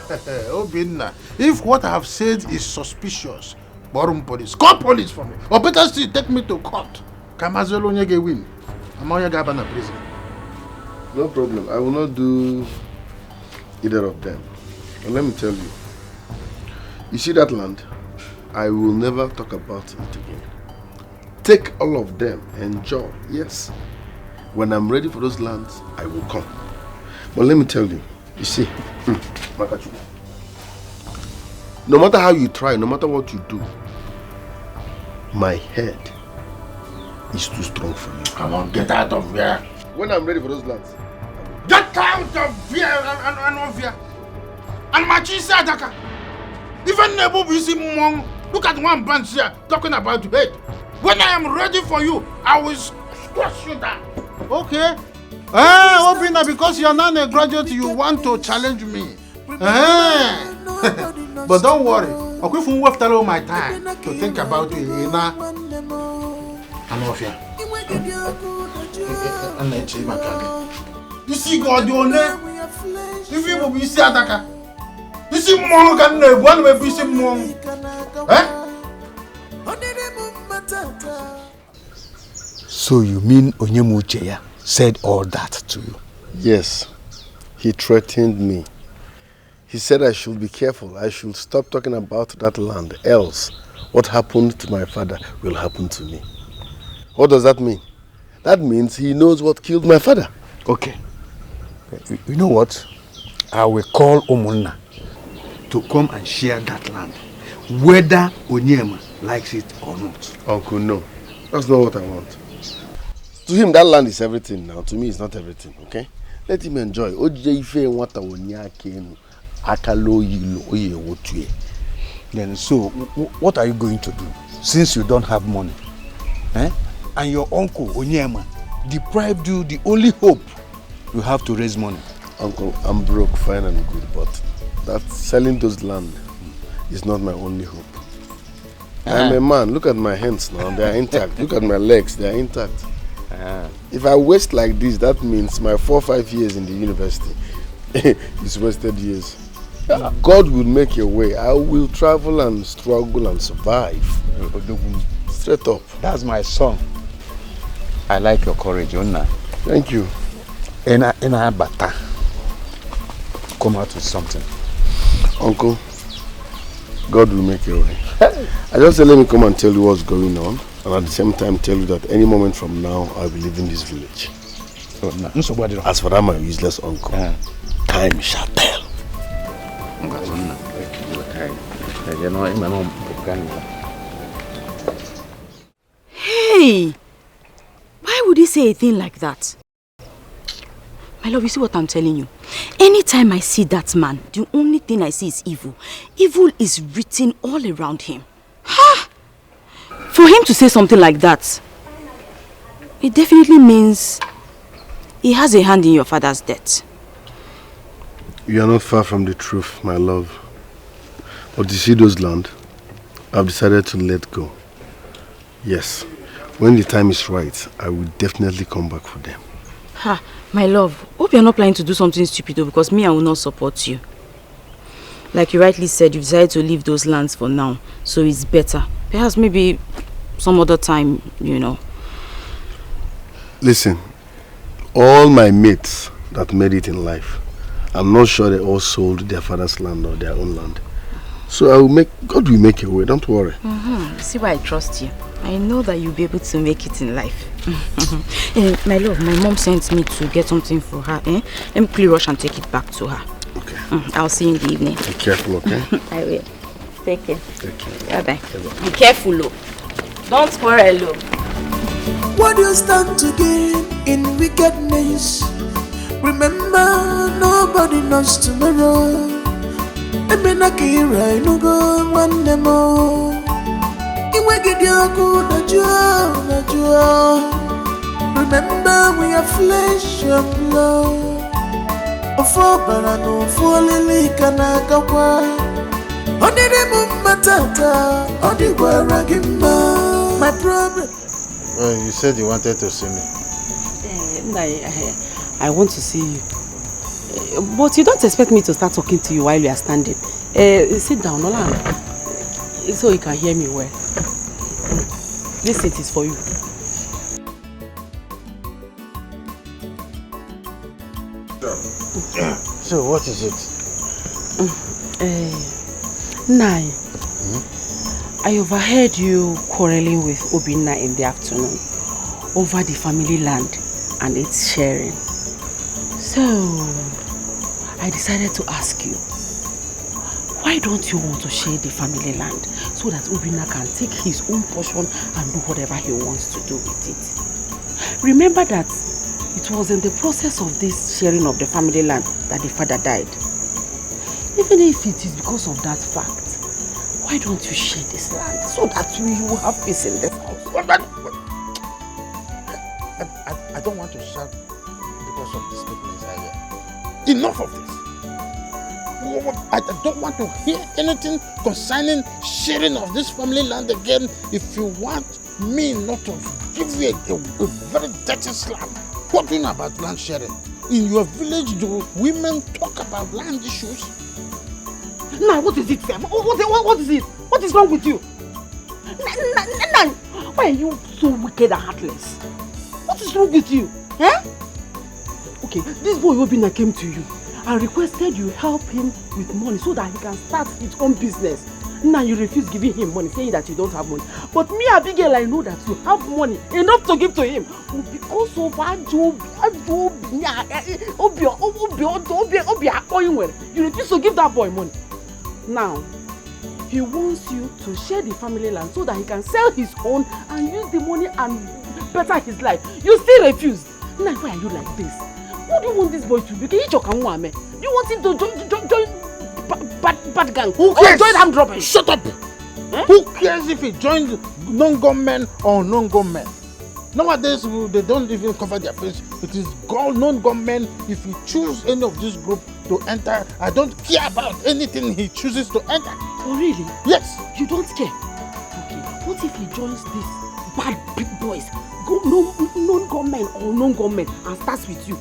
Binna. If what I have said is suspicious, Borum police, call police for me. Or better still, take me to court. Kamazelo nyege win. Amoya Gabana prison. No problem. I will not do either of them. And let me tell you, you see that land? I will never talk about it again. Take all of them, enjoy, yes. When I'm ready for those lands, I will come. But let me tell you, you see, no matter how you try, no matter what you do, my head is too strong for you. Come on, get out of here. When I'm ready for those lands. Get out of here and of here. And my cheese adaka. Even Nebu Bisi Mong, look at one bunch here talking about head. When I am ready for you, I will squash you down. Okay. Obina, because you're not a graduate, you want to challenge me. But don't worry. I'll give you all my time to think about it. I'm off here. You see God, your name. If you will be Siataka. You see Monk, one way be some Monk. So you mean Onyemucheya said all that to you? Yes. He threatened me. He said I should be careful. I should stop talking about that land. Else, what happened to my father will happen to me. What does that mean? That means he knows what killed my father. Okay. You know what? I will call Omunna to come and share that land. Whether Onyema likes it or not. Uncle, no. That's not what I want. To him, that land is everything now. To me, it's not everything, okay? Let him enjoy. Then, so, what are you going to do? Since you don't have money, and your uncle, Onyema, deprived you the only hope you have to raise money. Uncle, I'm broke, fine and good, but that selling those land is not my only hope. I'm a man. Look at my hands now. They are intact. Look at my legs. They are intact. If I waste like this, that means my 4 or 5 years in the university is wasted years. God will make a way. I will travel and struggle and survive. Straight up. That's my son. I like your courage, Onna. Thank you. In a bata, come out with something. Uncle, God will make a way. I just said let me come and tell you what's going on, and at the same time tell you that any moment from now I'll be leaving this village. As for that, my useless uncle, time shall tell. Hey! Why would he say a thing like that? My love, you see what I'm telling you? Anytime I see that man, the only thing I see is evil. Evil is written all around him. Ha! For him to say something like that, it definitely means he has a hand in your father's death. You are not far from the truth, my love. But you see those land, I've decided to let go. Yes, when the time is right, I will definitely come back for them. Ha! My love, hope you're not planning to do something stupid though, because me, I will not support you. Like you rightly said, you've decided to leave those lands for now, so it's better. Perhaps maybe some other time, you know. Listen, all my mates that made it in life, I'm not sure they all sold their father's land or their own land. So God will make a way, don't worry. See why I trust you. I know that you'll be able to make it in life. My love, my mom sent me to get something for her. Let me quickly rush and take it back to her. Okay. I'll see you in the evening. Be careful, okay? I will. Take care. Take care. Bye-bye. Be careful, though. Don't quarrel, though. What do you stand to gain in wickedness? Remember, nobody knows tomorrow. Remember, we are flesh and blood. My problem. Well, you said you wanted to see me. I want to see you. But you don't expect me to start talking to you while you are standing. Sit down, Ola, so you can hear me well. This seat is for you. So what is it? Nai, I overheard you quarreling with Obinna in the afternoon over the family land and its sharing. So, I decided to ask you, why don't you want to share the family land so that Obinna can take his own portion and do whatever he wants to do with it? Remember that it was in the process of this sharing of the family land that the father died. Even if it is because of that fact, why don't you share this land so that you will have peace in this house? I don't want to shout because of these people inside here. Enough of this. I don't want to hear anything concerning sharing of this family land again. If you want me not to give you a very dirty slap, what do you know about land sharing? In your village, do women talk about land issues? Nah, what is it, Sam? What is it? What is wrong with you? Nah, why are you so wicked and heartless? What is wrong with you? Eh? Okay, this boy Obinna came to you and requested you help him with money so that he can start his own business. Now you refuse giving him money, saying that you don't have money. But me, Abigail, I know that you have money enough to give to him. Because of you refuse to give that boy money. Now, he wants you to share the family land so that he can sell his own and use the money and better his life. You still refuse. Now, why are you like this? What do you want this boy to do? Do you want him to join bad gang? Who cares? Join armed robbers? Shut up! Eh? Who cares if he joins non-gunmen or non-gunmen? Nowadays, they don't even cover their face. It is non-gunmen. If he chooses any of this group to enter, I don't care about anything he chooses to enter. Oh, really? Yes. You don't care? Okay. What if he joins these bad big boys? Non-gunmen or non-gunmen and starts with you?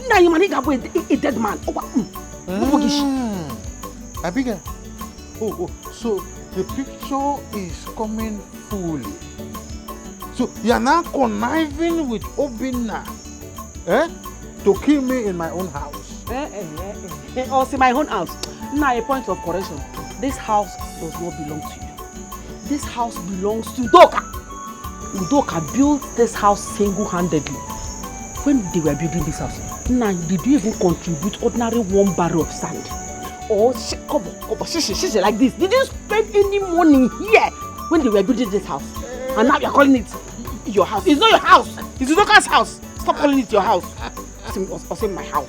Now you manage a dead man. Abigail. So the picture is coming fully. So you are now conniving with Obinna, to kill me in my own house. Or see my own house. Now a point of correction. This house does not belong to you. This house belongs to Udoka. Udoka built this house single-handedly. When they were building this house, now did you even contribute ordinary 1 barrel of sand? Or shishi like this? Did you spend any money here when they were building this house? And now you're calling it your house. It's not your house. It's Udoka's house. Stop calling it your house. Or say my house.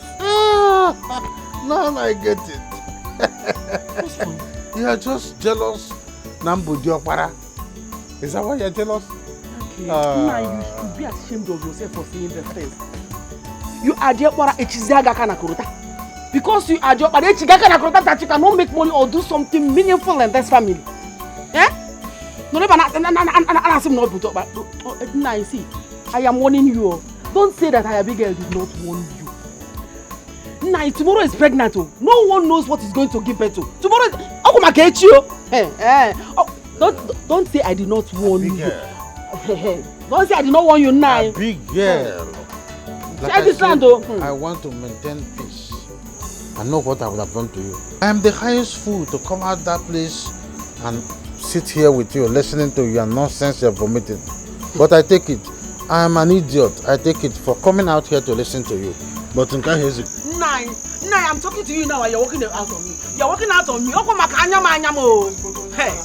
Now I get it. What's fun? You are just jealous. Nambu Diopara. Is that why you're jealous? Okay. Now you should be ashamed of yourself for saying the things. You are Diopara Echizaga Kanakuruta. Because you are Diopara Echizaga Kanakuruta that you cannot make money or do something meaningful in this family. Eh? No, I see. I am warning you. Don't say that Abigail did not warn you. Nah, tomorrow is pregnant. No one knows what is going to give birth to. Tomorrow is... Don't say I did not warn you. Don't say I did not warn you now. Big girl. Like I said, I want to maintain peace. I know what I would have done to you. I am the highest fool to come out that place and sit here with you, listening to your nonsense you're vomiting. But I take it. I am an idiot. I take it for coming out here to listen to you. But in case Nine, I'm talking to you now and you're walking out on me. You're walking out on me. Hey.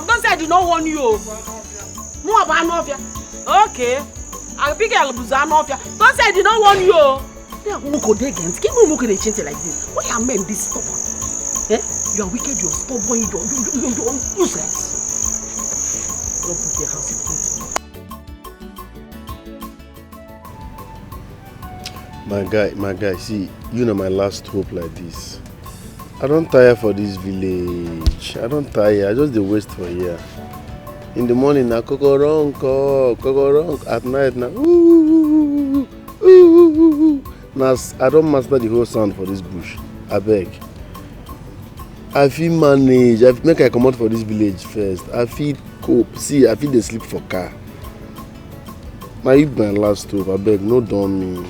Don't say I did not warn you. Okay. I'll pick a Lubuzanofia. Don't say I did not warn you. They are against. Keep on looking at change like this. What are men be stubborn? You are wicked, you're stubborn, you're useless. Don't put your house in front. My guy, see, you know my last hope like this. I don't tire for this village. I don't tire, I just the waste for here. In the morning, na kokoronko. At night, na ooh. Now, I don't master the whole sound for this bush. I beg. I feel manage. Make I come out for this village first. I feel cope. See, I feel they sleep for car. Now, you my last hope. I beg, no don me.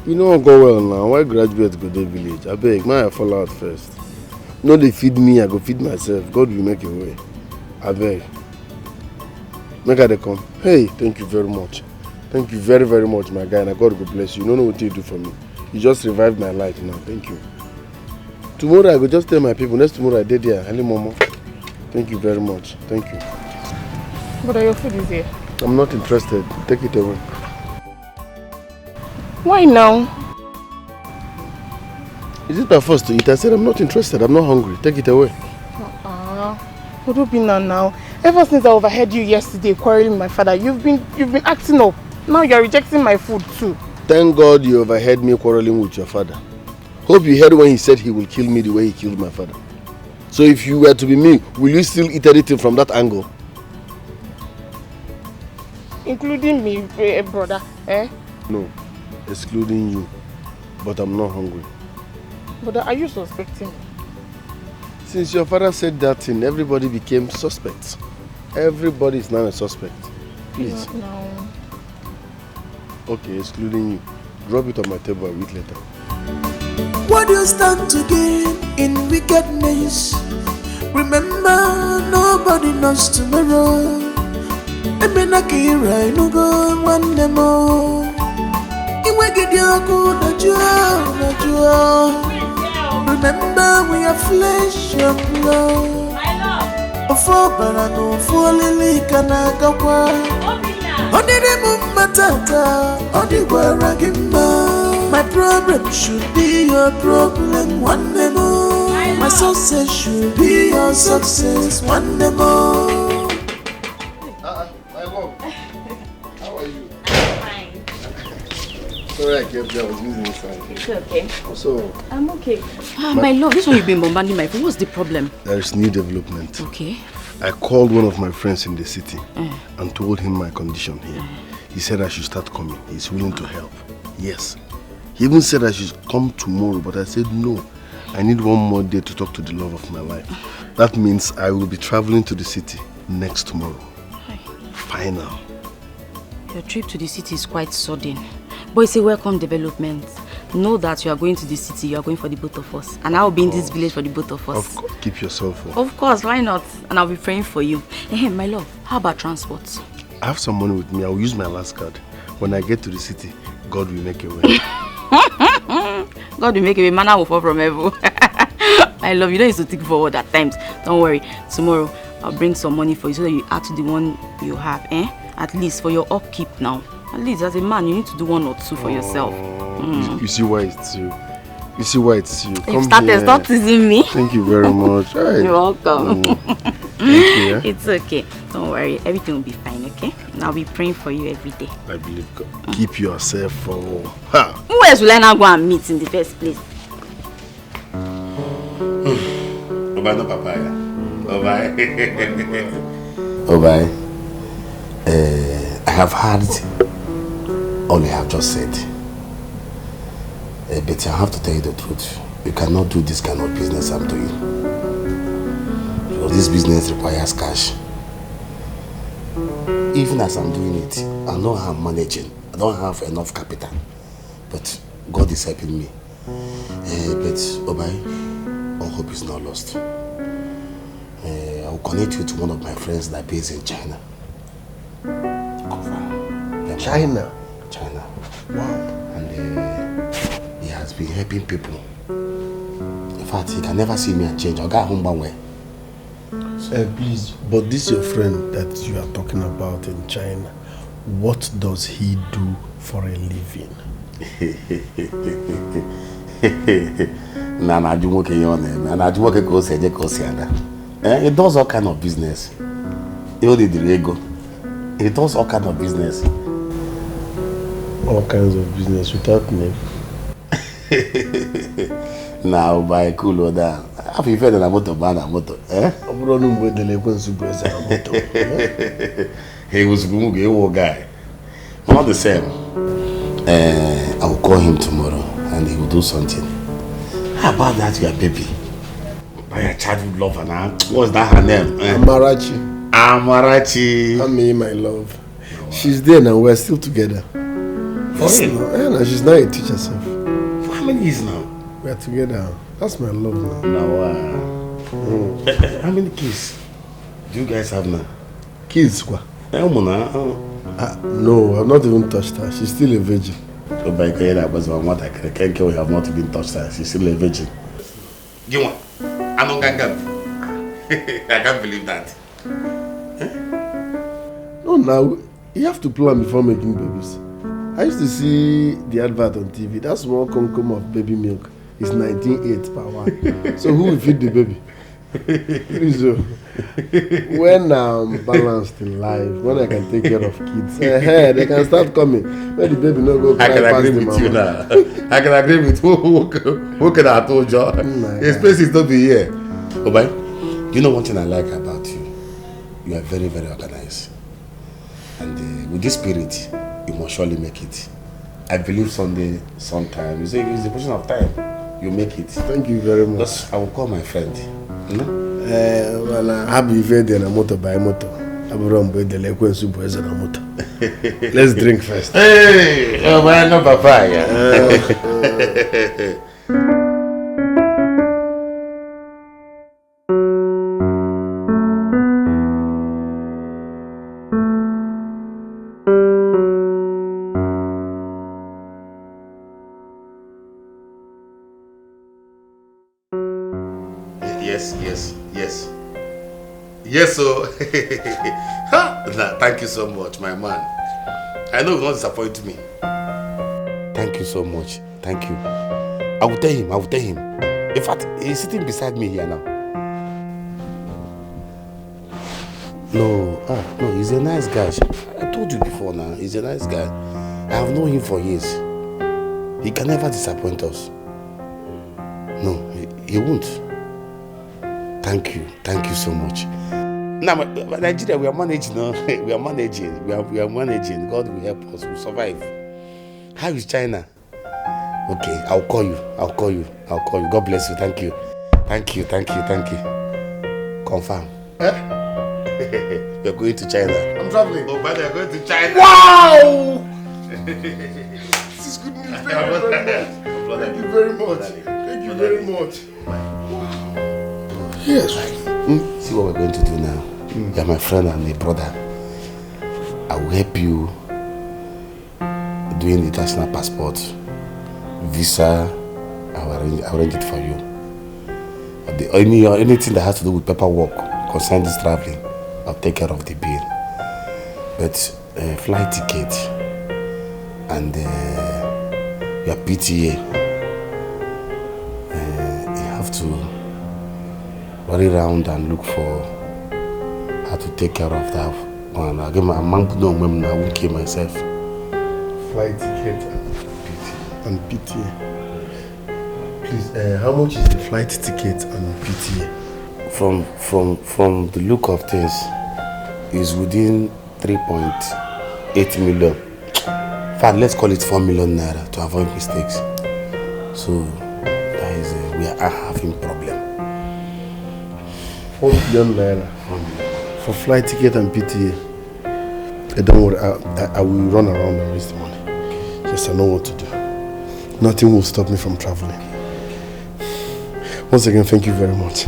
You know go well now. Why graduate go to village? I beg, may I fall out first. No, they feed me, I go feed myself. God will make a way. I beg. Make I come. Hey, thank you very much. Thank you very, very much, my guy. And God will bless you. You don't know what you do for me. You just revived my life now. Thank you. Tomorrow I go just tell my people. Next tomorrow I did there. Hello, Momo. Thank you very much. Thank you. But your food is here. I'm not interested. Take it away. Why now? Is it my first to eat? I said I'm not interested. I'm not hungry. Take it away. What do be now? Ever since I overheard you yesterday quarreling with my father, you've been acting up. Now you're rejecting my food too. Thank God you overheard me quarreling with your father. Hope you heard when he said he will kill me the way he killed my father. So if you were to be me, will you still eat anything from that angle? Including me, brother, eh? No, excluding you. But I'm not hungry. Brother, are you suspecting me? Since your father said that thing, everybody became suspects. Everybody is now a suspect. Please. No. Okay, excluding you. Drop it on my table, I'll eat later. What do you stand to gain in wickedness? Remember, nobody knows tomorrow. Emenakira inugo one more. Remember, we are flesh and blood. For Barano, for Lily Kanagawa. Only Matata, only Waragima. My problem should be your problem, one more. My success should be your success, one more. My love, how are you? Sorry, I kept you. I was using this side. It's okay. So, I'm okay. My love, this one you've been bombarding my phone. What's the problem? There is new development. Okay. I called one of my friends in the city and told him my condition here. He said I should start coming. He's willing to help. Yes. He even said I should come tomorrow, but I said no. I need one more day to talk to the love of my life. That means I will be traveling to the city next tomorrow. Final. Your trip to the city is quite sudden. But it's a welcome development. Know that you are going to the city, you are going for the both of us. And I will be in this village for the both of us. Of course, keep yourself up. Of course, why not? And I'll be praying for you. Hey, my love, how about transport? I have some money with me. I will use my last card. When I get to the city, God will make a way. God will make a way. Manna will fall from heaven. I love you. Don't used to think forward at times. Don't worry. Tomorrow, I'll bring some money for you so that you add to the one you have. At least for your upkeep now. At least as a man, you need to do 1 or 2 for yourself. You see why it's you. You see why it's you. Come here. Stop teasing me. Thank you very much. Right. You're welcome. Thank you. It's okay. Don't worry. Everything will be fine, okay? And I'll be praying for you every day. I believe God. Keep yourself for... Who else will I now go and meet in the first place? Obai no papaya. Obai. Obai. I have heard all you have just said. But I have to tell you the truth. You cannot do this kind of business I'm doing. Because this business requires cash. Even as I'm doing it, I know how I'm managing. I don't have enough capital. But God is helping me. But Obai, all hope is not lost. I will connect you to one of my friends that is based in China. China? China. Wow. And he has been helping people. In fact, he can never see me and change. I'll get home one way. Please, but this your friend that you are talking about in China, what does he do for a living? He does all kind of business. He does all kind of business. All kinds of business without name. Now by cool down. Have you fed a motor ban a motor? He was a guy. Not the same. I will call him tomorrow and he will do something. How about that your baby? By a childhood lover now. What's that her name? Amarachi. Amarachi. Ami, my love. She's there now. We're still together. For real? Yeah, she's not a teacher herself. For how many years now? We're together. That's my love now. How many kids do you guys have now? Kids, what? No, I've not even touched her. She's still a virgin. So by that was what I can't we have not even touched her. She's still a virgin. You want? I'm not gonna. I can't believe that. No, now you have to plan before making babies. I used to see the advert on TV. That small concom of baby milk is 19.8 per one. So who will feed the baby? Please, when I'm balanced in life, when I can take care of kids, they can start coming. When the baby no go cry past the mama. I can agree with you now. I can agree with who can I told you. His place is not be here. Obai, you know one thing I like about you? You are very, very organized. And with this spirit, you must surely make it. I believe someday, sometime, you say it's a question of time, you make it. Thank you very much. Just, I will call my friend. Well, happy birthday na motor by motor. Let's drink first. Hey, man, no papaya. Yes, so thank you so much, my man. I know you will not disappoint me. Thank you so much. Thank you. I will tell him. In fact, he's sitting beside me here now. No, he's a nice guy. I told you before now, he's a nice guy. I have known him for years. He can never disappoint us. No, he won't. Thank you so much. Now, Nigeria, we are managing. We are managing. God will help us. We'll survive. How is China? Okay, I'll call you. God bless you. Thank you. Confirm. You're going to China. I'm traveling. Oh, but you're going to China. Wow! This is good news. Thank you very much. Yes. See what we're going to do now. You're my friend and a brother. I will help you doing the international passport, visa. I'll arrange it for you. Anything that has to do with paperwork concerning this traveling, I'll take care of the bill. But flight ticket and your PTA, you have to run around and look for how to take care of that one. I won't kill myself. Flight ticket and PTA. Please, how much is the flight ticket and PTA? From the look of things, is within 3.8 million. In fact, let's call it 4 million naira to avoid mistakes. So that is we are having problem. 4 million naira for flight ticket and PTA. Don't worry, I will run around and raise the money. Yes, I know what to do. Nothing will stop me from traveling. Once again, thank you very much.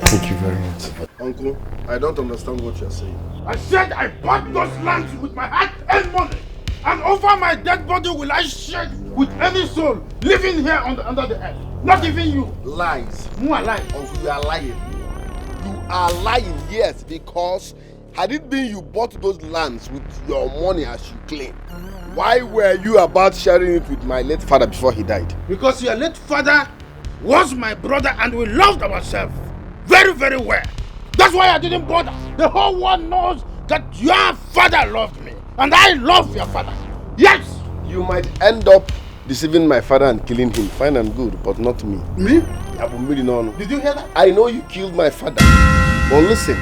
Thank you very much. Uncle, I don't understand what you're saying. I said I bought those lands with my hard-earned money, and over my dead body will I share with any soul living here under the earth. Not even you. Lies. More lies. Uncle, you are lying. You are lying, yes, because had it been you bought those lands with your money as you claim, why were you about sharing it with my late father before he died? Because your late father was my brother and we loved ourselves very, very well. That's why I didn't bother. The whole world knows that your father loved me and I love your father. Yes! You might end up deceiving my father and killing him. Fine and good, but not me. Me? Did you hear that? I know you killed my father. But listen,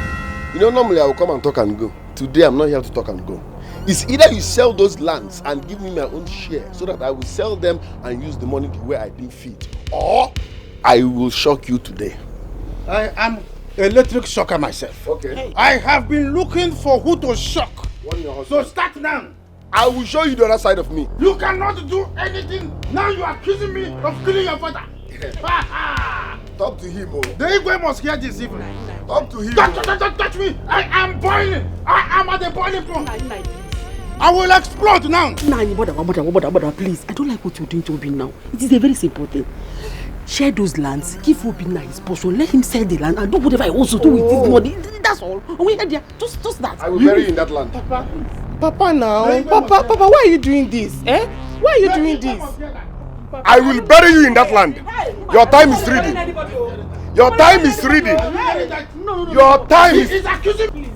you know normally I will come and talk and go. Today I'm not here to talk and go. It's either you sell those lands and give me my own share so that I will sell them and use the money the way I deem fit, or I will shock you today. I am electric shocker myself. Okay. I have been looking for who to shock. So start now. I will show you the other side of me. You cannot do anything. Now you are accusing me of killing your father. Talk to him, oh. The Igwe must hear this evening. Talk to him. Don't touch me. I am boiling. I am at the boiling point. I will explode now. Brother, please. I don't like what you're doing to Obi now. It is a very simple thing. Share those lands, give Obinna his portion, let him sell the land and do whatever he wants to do with his money. That's all. We had just that. I will bury you in that land. Papa now. Papa, why are you doing this? Eh? Why are you doing this? I will bury you in that land. Your time is reading. Your time is reading. Your time is... He's accusing me.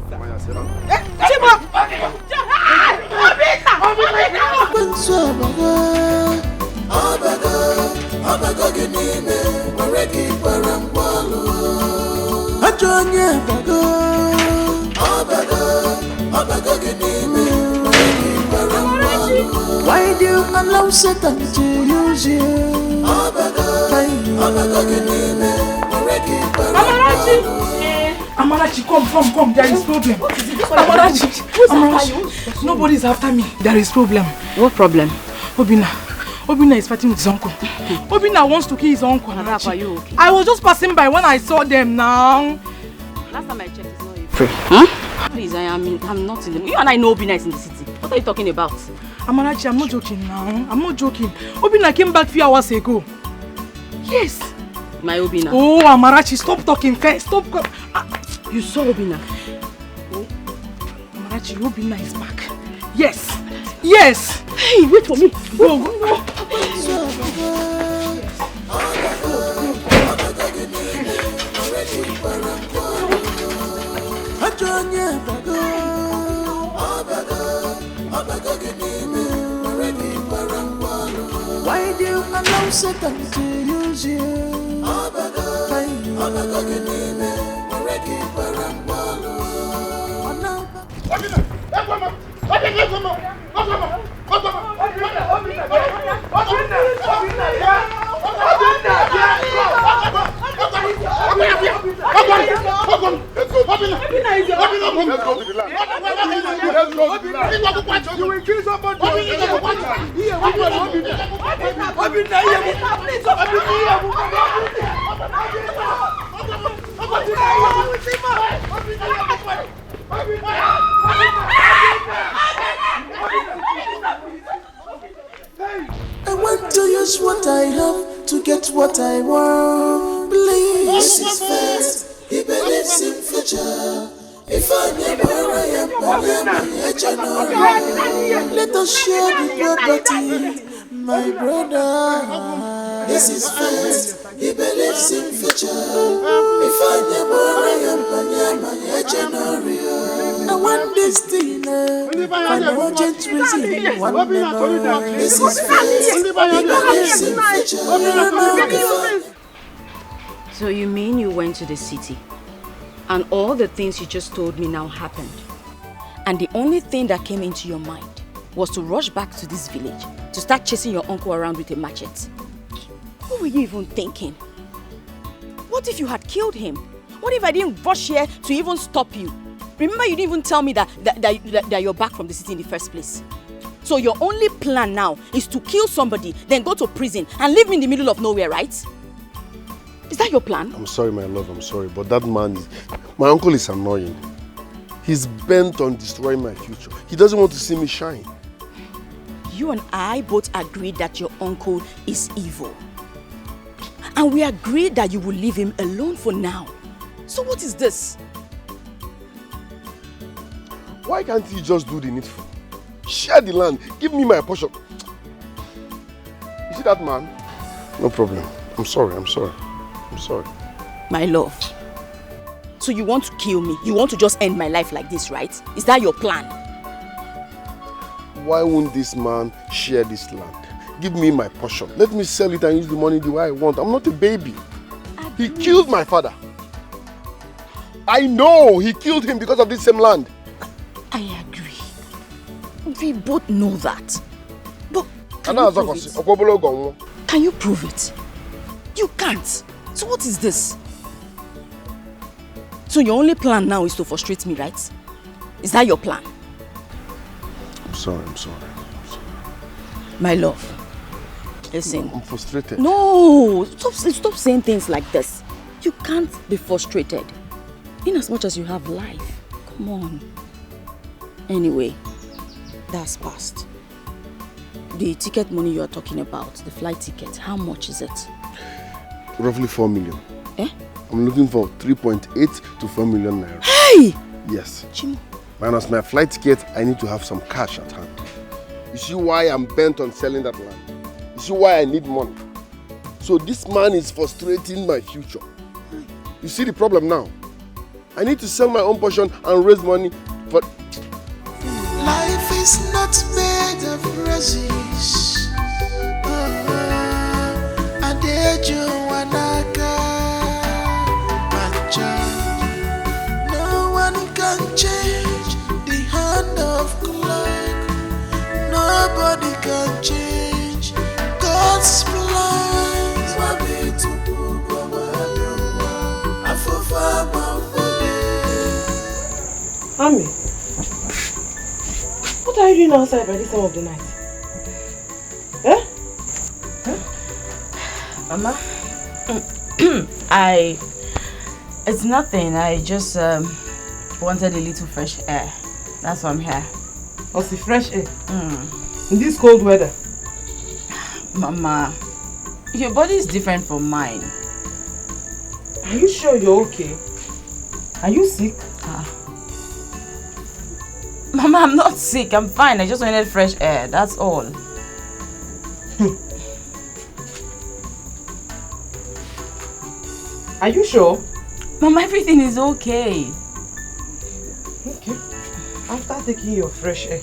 Why do you allow Satan to use you? Amarachi, come, there is problem. Amarachi, nobody is after me. There is problem. What problem? Obinna is fighting with his uncle. Obinna wants to kill his uncle. Are you okay? I was just passing by when I saw them now. Last time I checked, it's not free. Huh? Please, I'm not in the... You and I know Obinna is in the city. What are you talking about? Amarachi, I'm not joking now. I'm not joking. Obinna came back a few hours ago. Yes. My Obinna. Oh, Amarachi, stop talking. Stop. You saw Obinna? Oh. Amarachi, Obinna is back. Yes. Yes. Hey, wait for me. Go. Why do you allow Satan to use you? to the land. Let's go to the land. You will kill somebody. I want to use what I have to get what I want. Please is first. He believes in future. If I never I am let us share the property, my brother. This is first. He believes in future. If I never I am I want this thing. An urgent reason. This is first. He believes in future. So you mean you went to the city and all the things you just told me now happened, and the only thing that came into your mind was to rush back to this village to start chasing your uncle around with a machete? What were you even thinking? What if you had killed him? What if I didn't rush here to even stop you? Remember, you didn't even tell me that you're back from the city in the first place. So your only plan now is to kill somebody, then go to prison and leave me in the middle of nowhere, right? Is that your plan? I'm sorry, my love, I'm sorry, but that man is... My uncle is annoying. He's bent on destroying my future. He doesn't want to see me shine. You and I both agreed that your uncle is evil. And we agreed that you will leave him alone for now. So what is this? Why can't he just do the needful? Share the land. Give me my portion. You see that man? No problem. I'm sorry. I'm sorry. My love. So you want to kill me? You want to just end my life like this, right? Is that your plan? Why won't this man share this land? Give me my portion. Let me sell it and use the money the way I want. I'm not a baby. He killed my father. I know he killed him because of this same land. I agree. We both know that. But can you prove it? You can't. So what is this? So your only plan now is to frustrate me, right? Is that your plan? I'm sorry. My love, listen. No, I'm frustrated. No, stop saying things like this. You can't be frustrated. In as much as you have life. Come on. Anyway, that's past. The ticket money you are talking about, the flight ticket, how much is it? Roughly 4 million. Eh? I'm looking for 3.8 to 4 million naira. Hey! Yes. Chimo. Minus my flight ticket, I need to have some cash at hand. You see why I'm bent on selling that land? You see why I need money? So this man is frustrating my future. You see the problem now? I need to sell my own portion and raise money for... Life is not made of roses. No one can change the hand of clock. Nobody can change God's plans. Ami, what are you doing outside by this time of the night? Eh? Mama, it's nothing. I just wanted a little fresh air. That's why I'm here. Oh, see, fresh air? In this cold weather? Mama, your body is different from mine. Are you sure you're okay? Are you sick? Mama, I'm not sick. I'm fine. I just wanted fresh air. That's all. Are you sure? Mama, everything is okay. Okay. After taking your fresh air,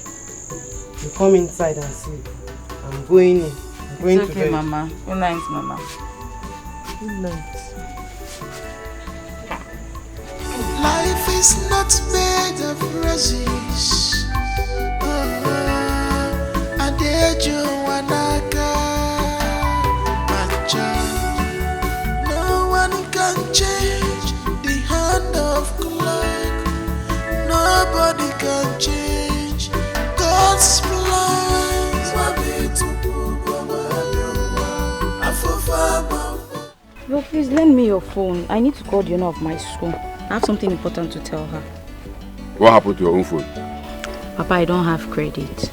you come inside and sleep. I'm going in. I'm going it's to okay, bed. Mama. Good night, Mama. Good night. Life is not made of roses. No one can change the hand of God. Nobody can change God's plans. Bro, please lend me your phone. I need to call the owner of my school. I have something important to tell her. What happened to your own phone? Papa, I don't have credit.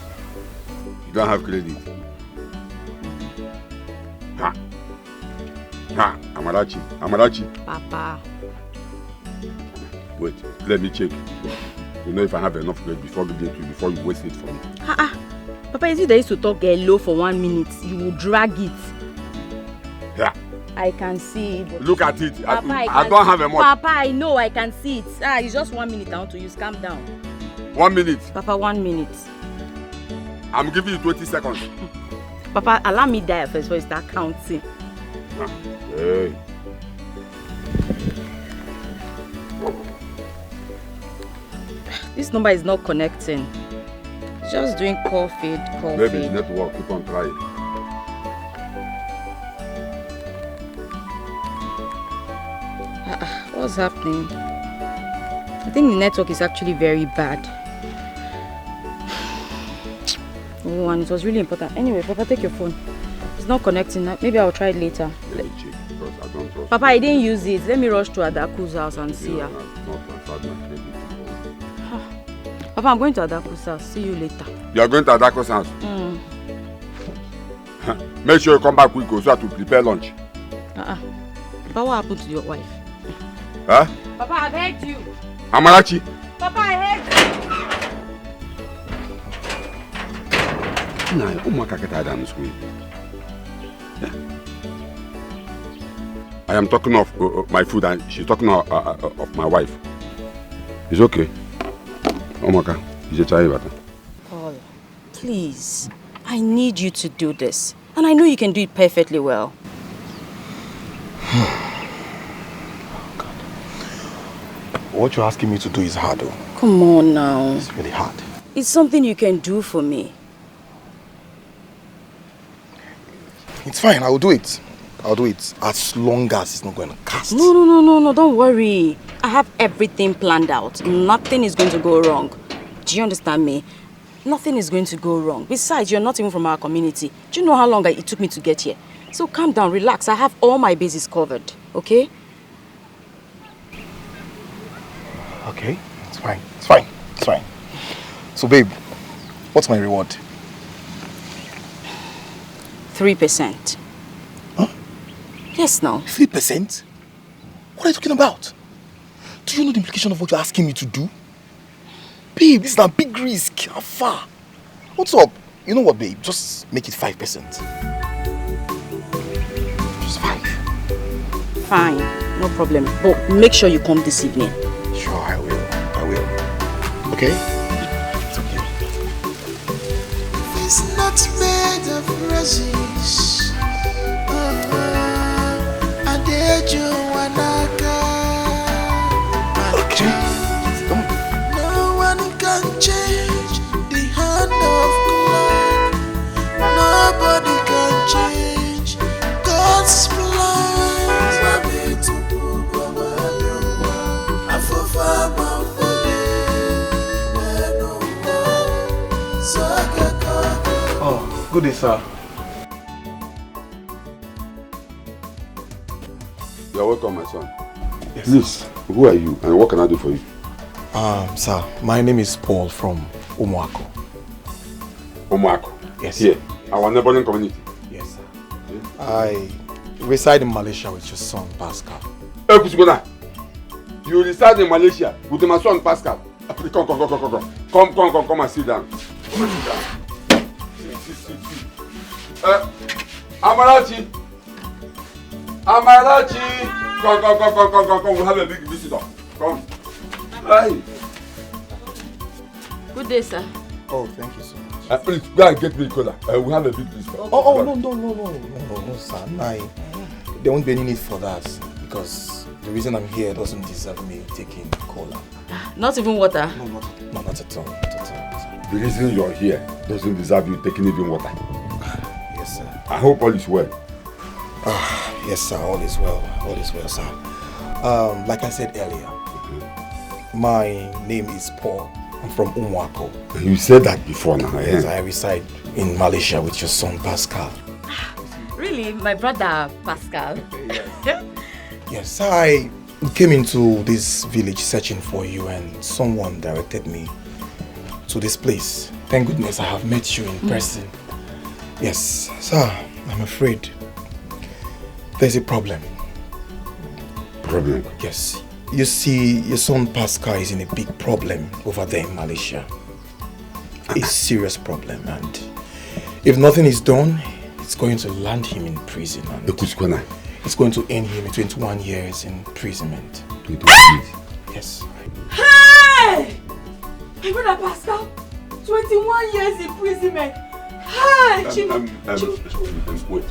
You don't have credit? Ha, Amarachi. Papa. Wait, let me check. You know if I have enough credit before giving it to you, before you waste it for me. Papa, is it that used to talk low for 1 minute? You will drag it. Yeah. I can see it. Look at it. Papa, I don't have a month. Papa, I know, I can see it. It's just 1 minute I want to use. Calm down. 1 minute? Papa, 1 minute. I'm giving you 20 seconds. Papa, allow me die first before you start counting. Hey. This number is not connecting. It's just doing call feed. Maybe it's network. Keep on trying. What's happening? I think the network is actually very bad. Oh, and it was really important. Anyway, Papa, take your phone. It's not connecting. Maybe I'll try it later. Let me check because I don't trust. Papa, I didn't use it. Let me rush to Adaku's house and see her. Papa, I'm going to Adaku's house. See you later. You are going to Adaku's house? Make sure you come back quick so that to prepare lunch. Papa, what happened to your wife? Huh? Papa, I heard you. Amarachi. Papa, I heard you. Nah, I am talking of my food and she's talking of my wife. It's okay. Omaka, is it time? Paul, please. I need you to do this. And I know you can do it perfectly well. What you're asking me to do is hard, though. Come on now. It's really hard. It's something you can do for me. It's fine, I'll do it. I'll do it as long as it's not going to cast. No, don't worry. I have everything planned out. Nothing is going to go wrong. Do you understand me? Nothing is going to go wrong. Besides, you're not even from our community. Do you know how long it took me to get here? So calm down, relax. I have all my bases covered, okay? Okay, it's fine. It's fine. It's fine. So, babe, what's my reward? 3%. Huh? Yes, now. 3%? What are you talking about? Do you know the implication of what you're asking me to do? Babe, this is a big risk. How far? What's up? You know what, babe? Just make it 5%. Just 5. Fine, no problem. But make sure you come this evening. Sure, I will. Okay? It's okay. It's not made of roses. I did you wanaka. Okay. No one can change the hand of God. Nobody can change God's plans. Oh, good day, sir. You're welcome, my son. Yes. Please, who are you and what can I do for you? Sir, my name is Paul from Umuako. Umuako? Yes. Here, our neighboring community? Yes, sir. I reside in Malaysia with your son, Pascal. Hey, Kusigona, you reside in Malaysia with my son, Pascal? Come and sit down. Sit. Amarachi! Come, we have a big visitor. Come. Hey. Good day, sir. Oh, thank you so much. Please, go and get me a cola. We have a big visitor. No, sir. There won't be any need for that because the reason I'm here doesn't deserve me taking cola. Not even water? No, not at all. The reason you're here doesn't deserve you taking even water. Yes, sir. I hope all is well. Yes, sir. All is well, sir. Like I said earlier, my name is Paul, I'm from Umuako. You said that before now. Yes, I reside in Malaysia with your son Pascal. Really? My brother Pascal? Yes, I came into this village searching for you and someone directed me to this place. Thank goodness I have met you in person. Yes, sir, I'm afraid there's a problem. Problem? Yes. You see, your son Pascal is in a big problem over there in Malaysia. A serious problem, and if nothing is done, it's going to land him in prison. And it's going to end him in 21 years imprisonment. 21 years? Yes. Hey! My brother Pascal, 21 years imprisonment. Hey! Wait.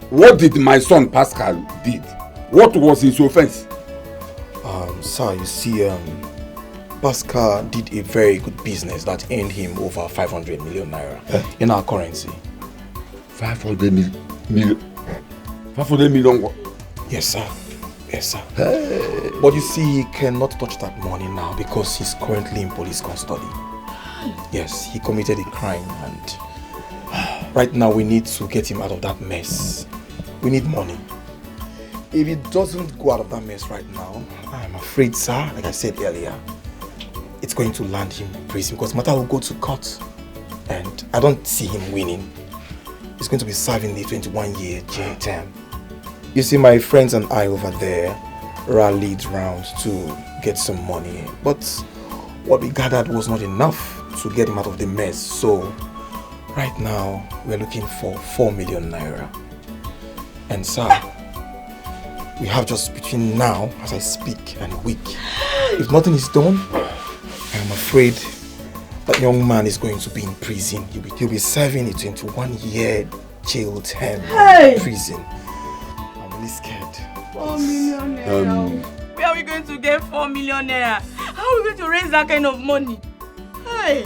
What did my son Pascal did? What was his offense? Sir, you see, Pascal did a very good business that earned him over 500 million naira in our currency. 500 million? 500 million what? Yes, sir. Yes, sir. Hey. But you see, he cannot touch that money now because he's currently in police custody. Yes, he committed a crime and right now we need to get him out of that mess. We need money. If he doesn't go out of that mess right now, I'm afraid, sir, like I said earlier, it's going to land him in prison because matter will go to court and I don't see him winning. He's going to be serving the 21-year jail term. You see, my friends and I over there rallied round to get some money, but what we gathered was not enough to get him out of the mess. So right now we're looking for 4 million naira. And sir, we have just between now as I speak and a week. If nothing is done, I'm afraid that young man is going to be in prison. He'll be serving a 21-year jail term in prison. I'm really scared. 4 million naira. Where are we going to get 4 million naira? How are we going to raise that kind of money? Hey!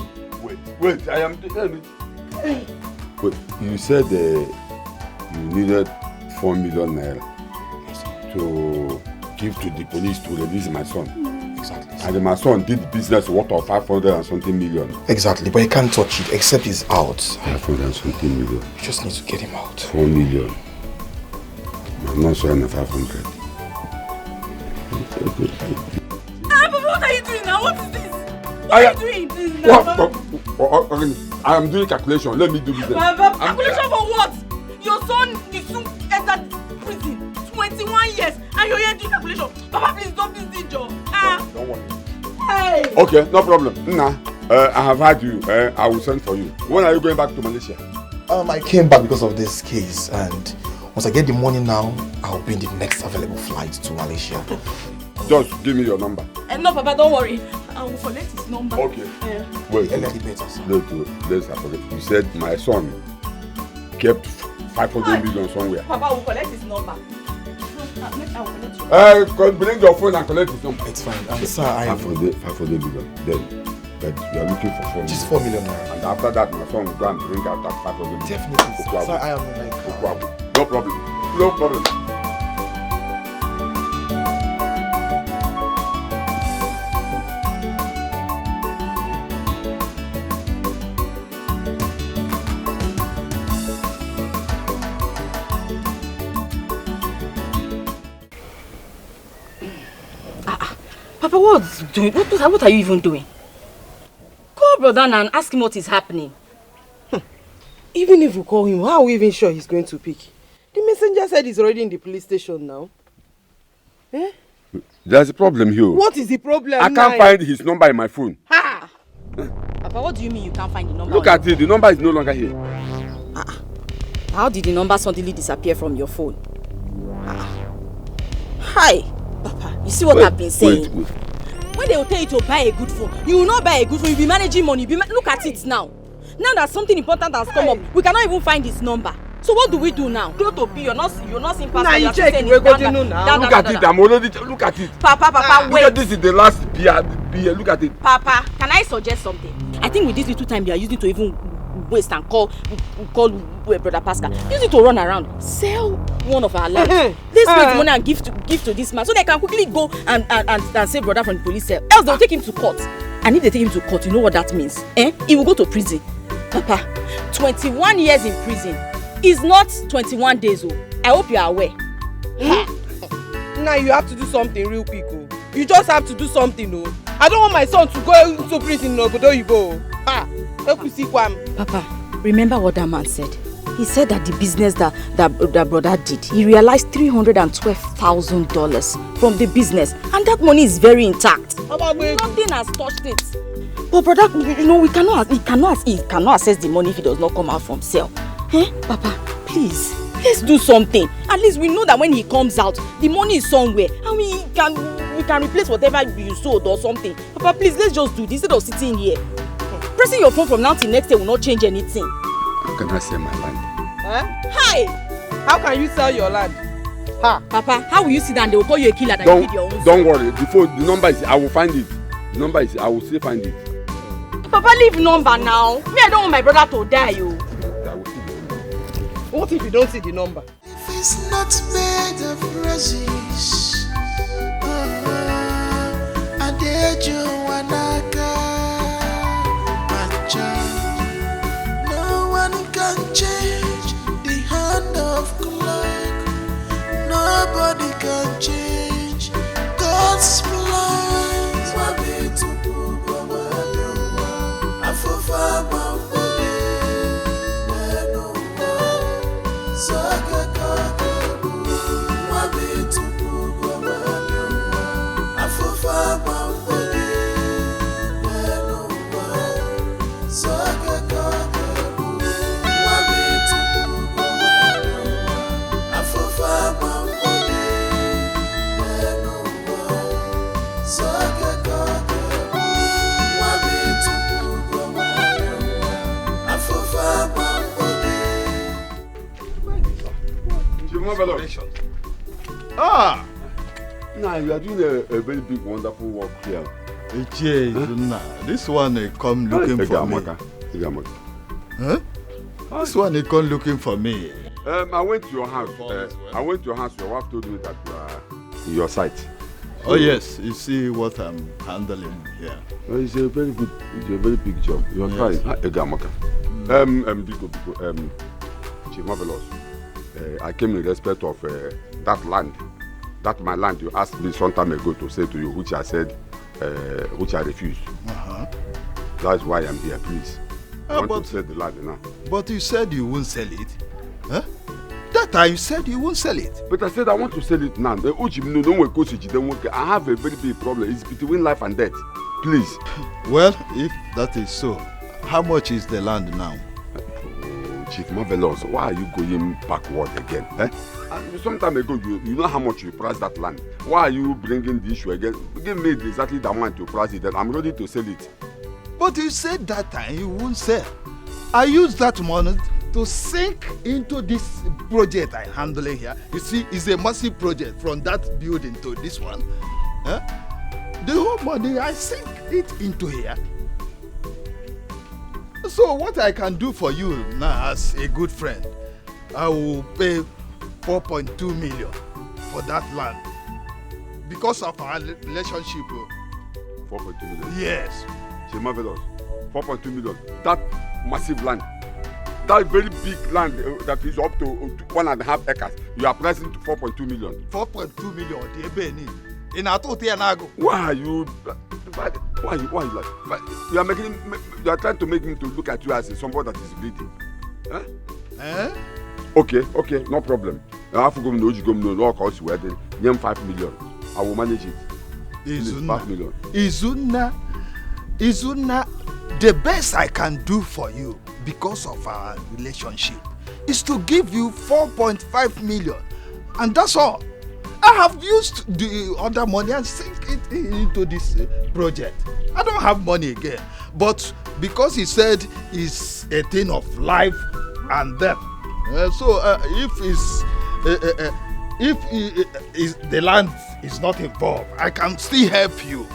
Wait, I am telling you. Wait, you said you needed 4 million naira to give to the police to release my son. Exactly. And my son did business worth of 500 and something million. Exactly, but he can't touch it except he's out. 500 and something million. You just need to get him out. 4 million. I'm not saying 500. But what are you doing now? What is this? What are you doing this now? I am doing calculation. Let me do business. Calculation for what? Your son is soon entered prison. 21 years and you're here doing calculation. Papa, please don't be this job. Don't worry. Hey! Okay, no problem. Nah, I have had you. I will send for you. When are you going back to Malaysia? I came back because of this case, and once I get the money now, I'll be in the next available flight to Malaysia. Just give me your number. No, Papa, don't worry. I will collect his number. Okay. Wait. Let's forget. You said my son kept 500 million somewhere. Papa, I will collect his number. I will collect Bring your phone and collect his number. It's fine. Sir, I 500 million. Then you are looking for 4 million. Just 4 million naira. And after that, my son will go and bring out that 500 million. Definitely. Sir, I am like No problem. No problem. Papa, what are you even doing? Call brother and ask him what is happening. Even if we call him, how are we even sure he's going to pick? The messenger said he's already in the police station now. Eh? There's a problem here. What is the problem? I can't find his number in my phone. Ha! Papa, what do you mean you can't find the number? Look at it, the number is no longer here. How did the number suddenly disappear from your phone? Hi! Papa, you see what I've been saying? Wait. When they will tell you to buy a good phone, you will not buy a good phone, you'll be managing money. Look at it now. Now that something important has come up, we cannot even find his number. So what do we do now? Go to P, you're not seeing Pastor. Now you check, we're going to know now. Look at it, I'm already, look at it. Papa, wait. Look at this is the last beer, look at it. Papa, can I suggest something? I think with this little time you are using to even waste and call Brother Pascal. Use it to run around. Sell one of our land. Let's raise money and give to this man so they can quickly go and save brother from the police cell. Else they'll take him to court. And if they take him to court, you know what that means? He will go to prison. Papa, 21 years in prison is not 21 days old. I hope you are aware. Now you have to do something real quick. You just have to do something. I don't want my son to go into prison. But there you go. Papa, remember what that man said? He said that the business that brother did, he realized $312,000 from the business, and that money is very intact. Nothing has touched it. But brother, he cannot access the money if he does not come out from cell. Papa, please, let's do something. At least we know that when he comes out, the money is somewhere, and we can replace whatever you sold or something. Papa, please, let's just do this instead of sitting here. Pressing your phone from now till next day will not change anything. How can I sell my land? Hi! How can you sell your land? Papa, how will you sit down? They will call you a killer and you feed your own son. Don't worry. The number is, I will find it. The number is, I will still find it. Papa, leave number now. Me, I don't want my brother to die, yo. What if you don't see the number? If it's not made of roses, I did you wanaka, no one can change the hand of clock. Nobody can change God's plans. Wabi tupu babaluwa, afufa mambode, nenuwa, saga kakebu. Wabi tupu babaluwa, afufa mambode, nenuwa, saga kakebu. Wabi tupu babaluwa, afufa mambode, nenuwa, saga kakebu. Wabi tupu babaluwa, afufa mambode. Now you are doing a very big, wonderful work here. This one come looking for me. Huh? This one come looking for me. I went to your house. I went to your house. Your wife told me that you are in your site. Oh yes, you see what I'm handling here. It's a very big job. You are trying. Egamaka. Chief Marvelous. I came in respect of that land. That my land you asked me some time ago to say to you, which I said, which I refused. That's why I'm here, please. I want to sell the land now. But you said you won't sell it. Huh? That time you said you won't sell it. But I said I want to sell it now. I have a very big problem. It's between life and death. Please. Well, if that is so, how much is the land now? Chief Marvelous, why are you going backward again? Some time ago, you know how much you priced that land. Why are you bringing the issue again? Give me exactly the amount to price it, and I'm ready to sell it. But you said that time you won't sell. I used that money to sink into this project I'm handling here. You see, it's a massive project from that building to this one. The whole money, I sink it into here. So what I can do for you now as a good friend, I will pay 4.2 million for that land because of our relationship. 4.2 million? Yes. Chief Marvelous, 4.2 million. That massive land, that very big land that is up to 1.5 acres, you are pricing to 4.2 million. 4.2 million, why are you like, you are trying to make me to look at you as somebody that is bleeding. Okay, no problem. I have to go to the cost wedding. 5 million. I will manage it. 5 million. Izuna, the best I can do for you because of our relationship is to give you 4.5 million, and that's all. I have used the other money and sink it into this project. I don't have money again, but because he said it's a thing of life and death, so if the land is not involved, I can still help you,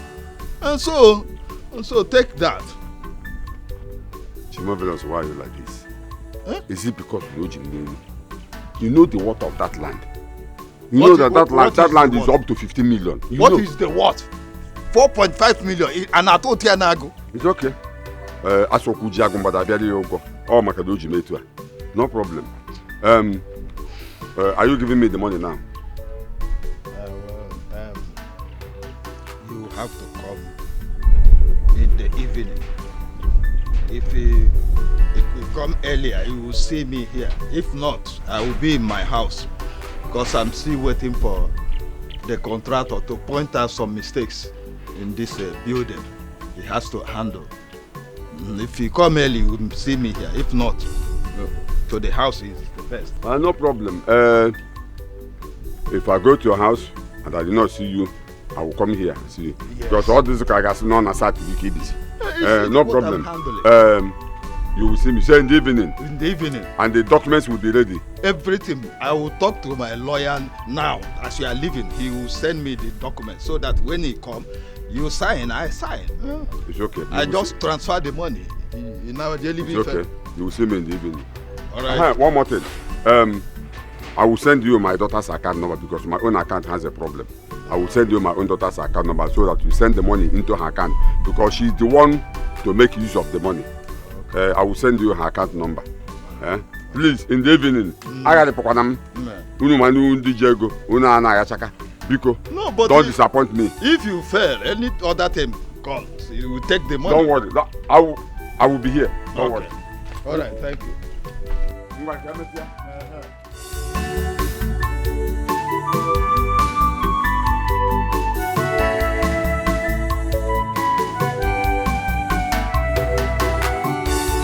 and so take that. Chimovelos, why are you like this? Huh? Is it because you know Jimmy? You know the worth of that land. You know that land is up to 50 million. What is the worth? 4.5 million. And I told you Nago. It's okay. No problem. Are you giving me the money now? You have to come in the evening. If you come earlier, you will see me here. If not, I will be in my house because I'm still waiting for the contractor to point out some mistakes in this building. He has to handle. If you come early, you will see me here. If not, to the house is the best. No problem. If I go to your house and I do not see you, I will come here and see you. Yes. Because all this guys are not to be kids. No problem. You will see me. Say in the evening. In the evening. And the documents will be ready. Everything. I will talk to my lawyer now. As you are leaving, he will send me the documents so that when he come, you sign, I sign. It's okay. I just transfer the money. In our daily it's okay. You will see me in the evening. All right. One more thing. I will send you my daughter's account number because my own account has a problem. I will send you my own daughter's account number so that you send the money into her account because she's the one to make use of the money. Okay. I will send you her account number. Please, in the evening, I got the Pokanam. No, but don't disappoint me. If you fail, any other time comes, you will take the money. Don't worry. I will be here. Don't worry. All right, thank you.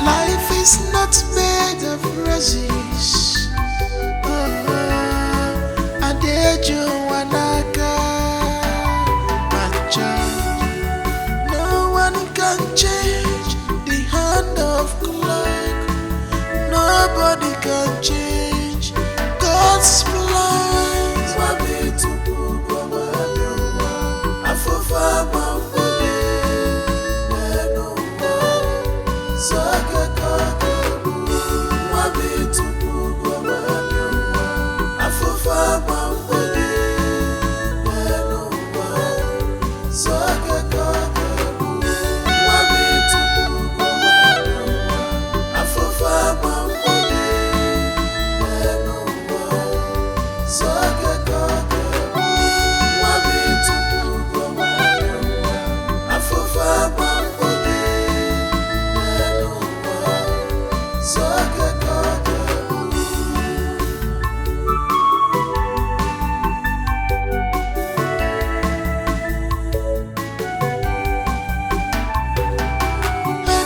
Life is not made of roses. Adejo wanaka, macha. No one can change the hand of clock. Nobody can change God's plans. Wabi tupu goma, afufa mambode, neno saga kakebu. Wabi tupu goma, afufa mambode, neno saga kakebu. Wabi tupu goma, afufa mambode.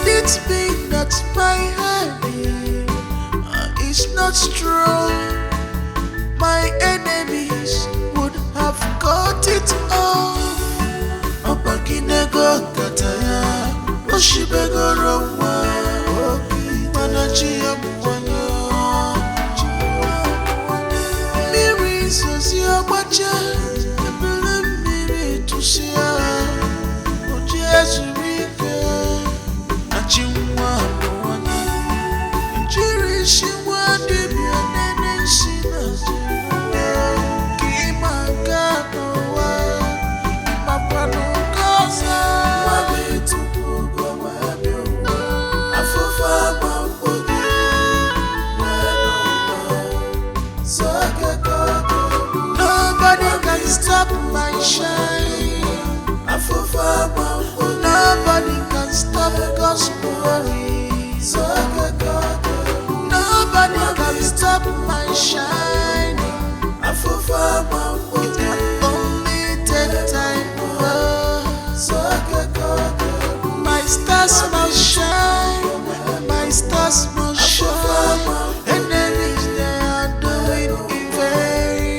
It's been that my hand is not strong. My enemies would have cut it off. Abakinego kataya, oshibego roma, manachi abuanya. Miri sosi abacha, ebele miri tusia, ojesu. Chimwa mwana, njiri shimwa dibia nene shina zina. Kima gano wa, kima pano kaza. Wabi tupu goma biwa, afufa mambodi. Saga kage. Nobody can stop my shine. Afufa mambodi. Nobody can stop God's glory. Nobody can stop my shining. It can only take time. My stars must shine. My stars must shine. Enemies they are doing in vain.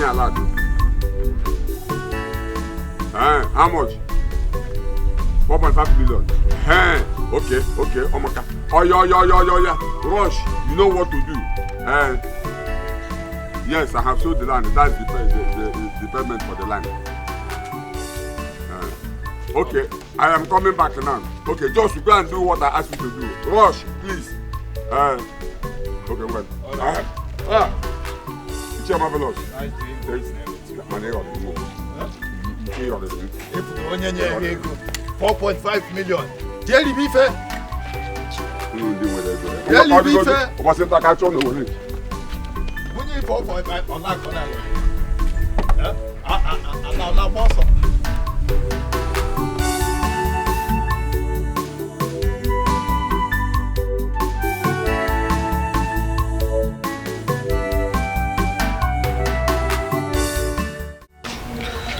a lot. How much? 4.5 million. Okay. Oh my God. Oh yeah. Rush. You know what to do. Yes, I have sold the land. That's the payment for the land. Okay, I am coming back now. Okay, just go and do what I asked you to do. Rush, please. Okay, well. It's your marvelous. Nice doing. 4.5 million. Jelly beef. Jelly beef. What's it like? I don't know. We need 4.5 on that corner. Now, boss.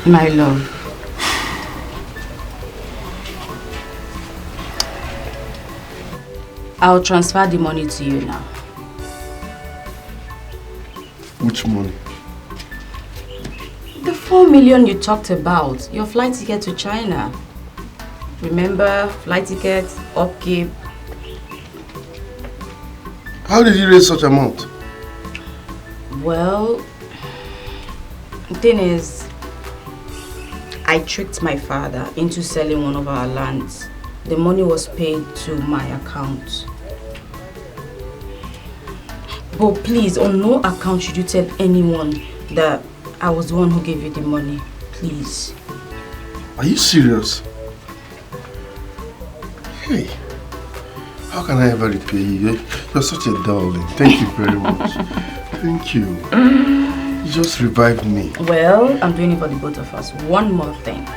My love, I'll transfer the money to you now. Which money? The 4 million you talked about, your flight ticket to China. Remember, flight ticket, upkeep. How did you raise such amount? Well, the thing is, I tricked my father into selling one of our lands. The money was paid to my account. But please, on no account should you tell anyone that I was the one who gave you the money. Please. Are you serious? Hey, how can I ever repay you? You're such a darling. Thank you very much. Thank you. You just revived me. Well, I'm doing it for the both of us. One more thing.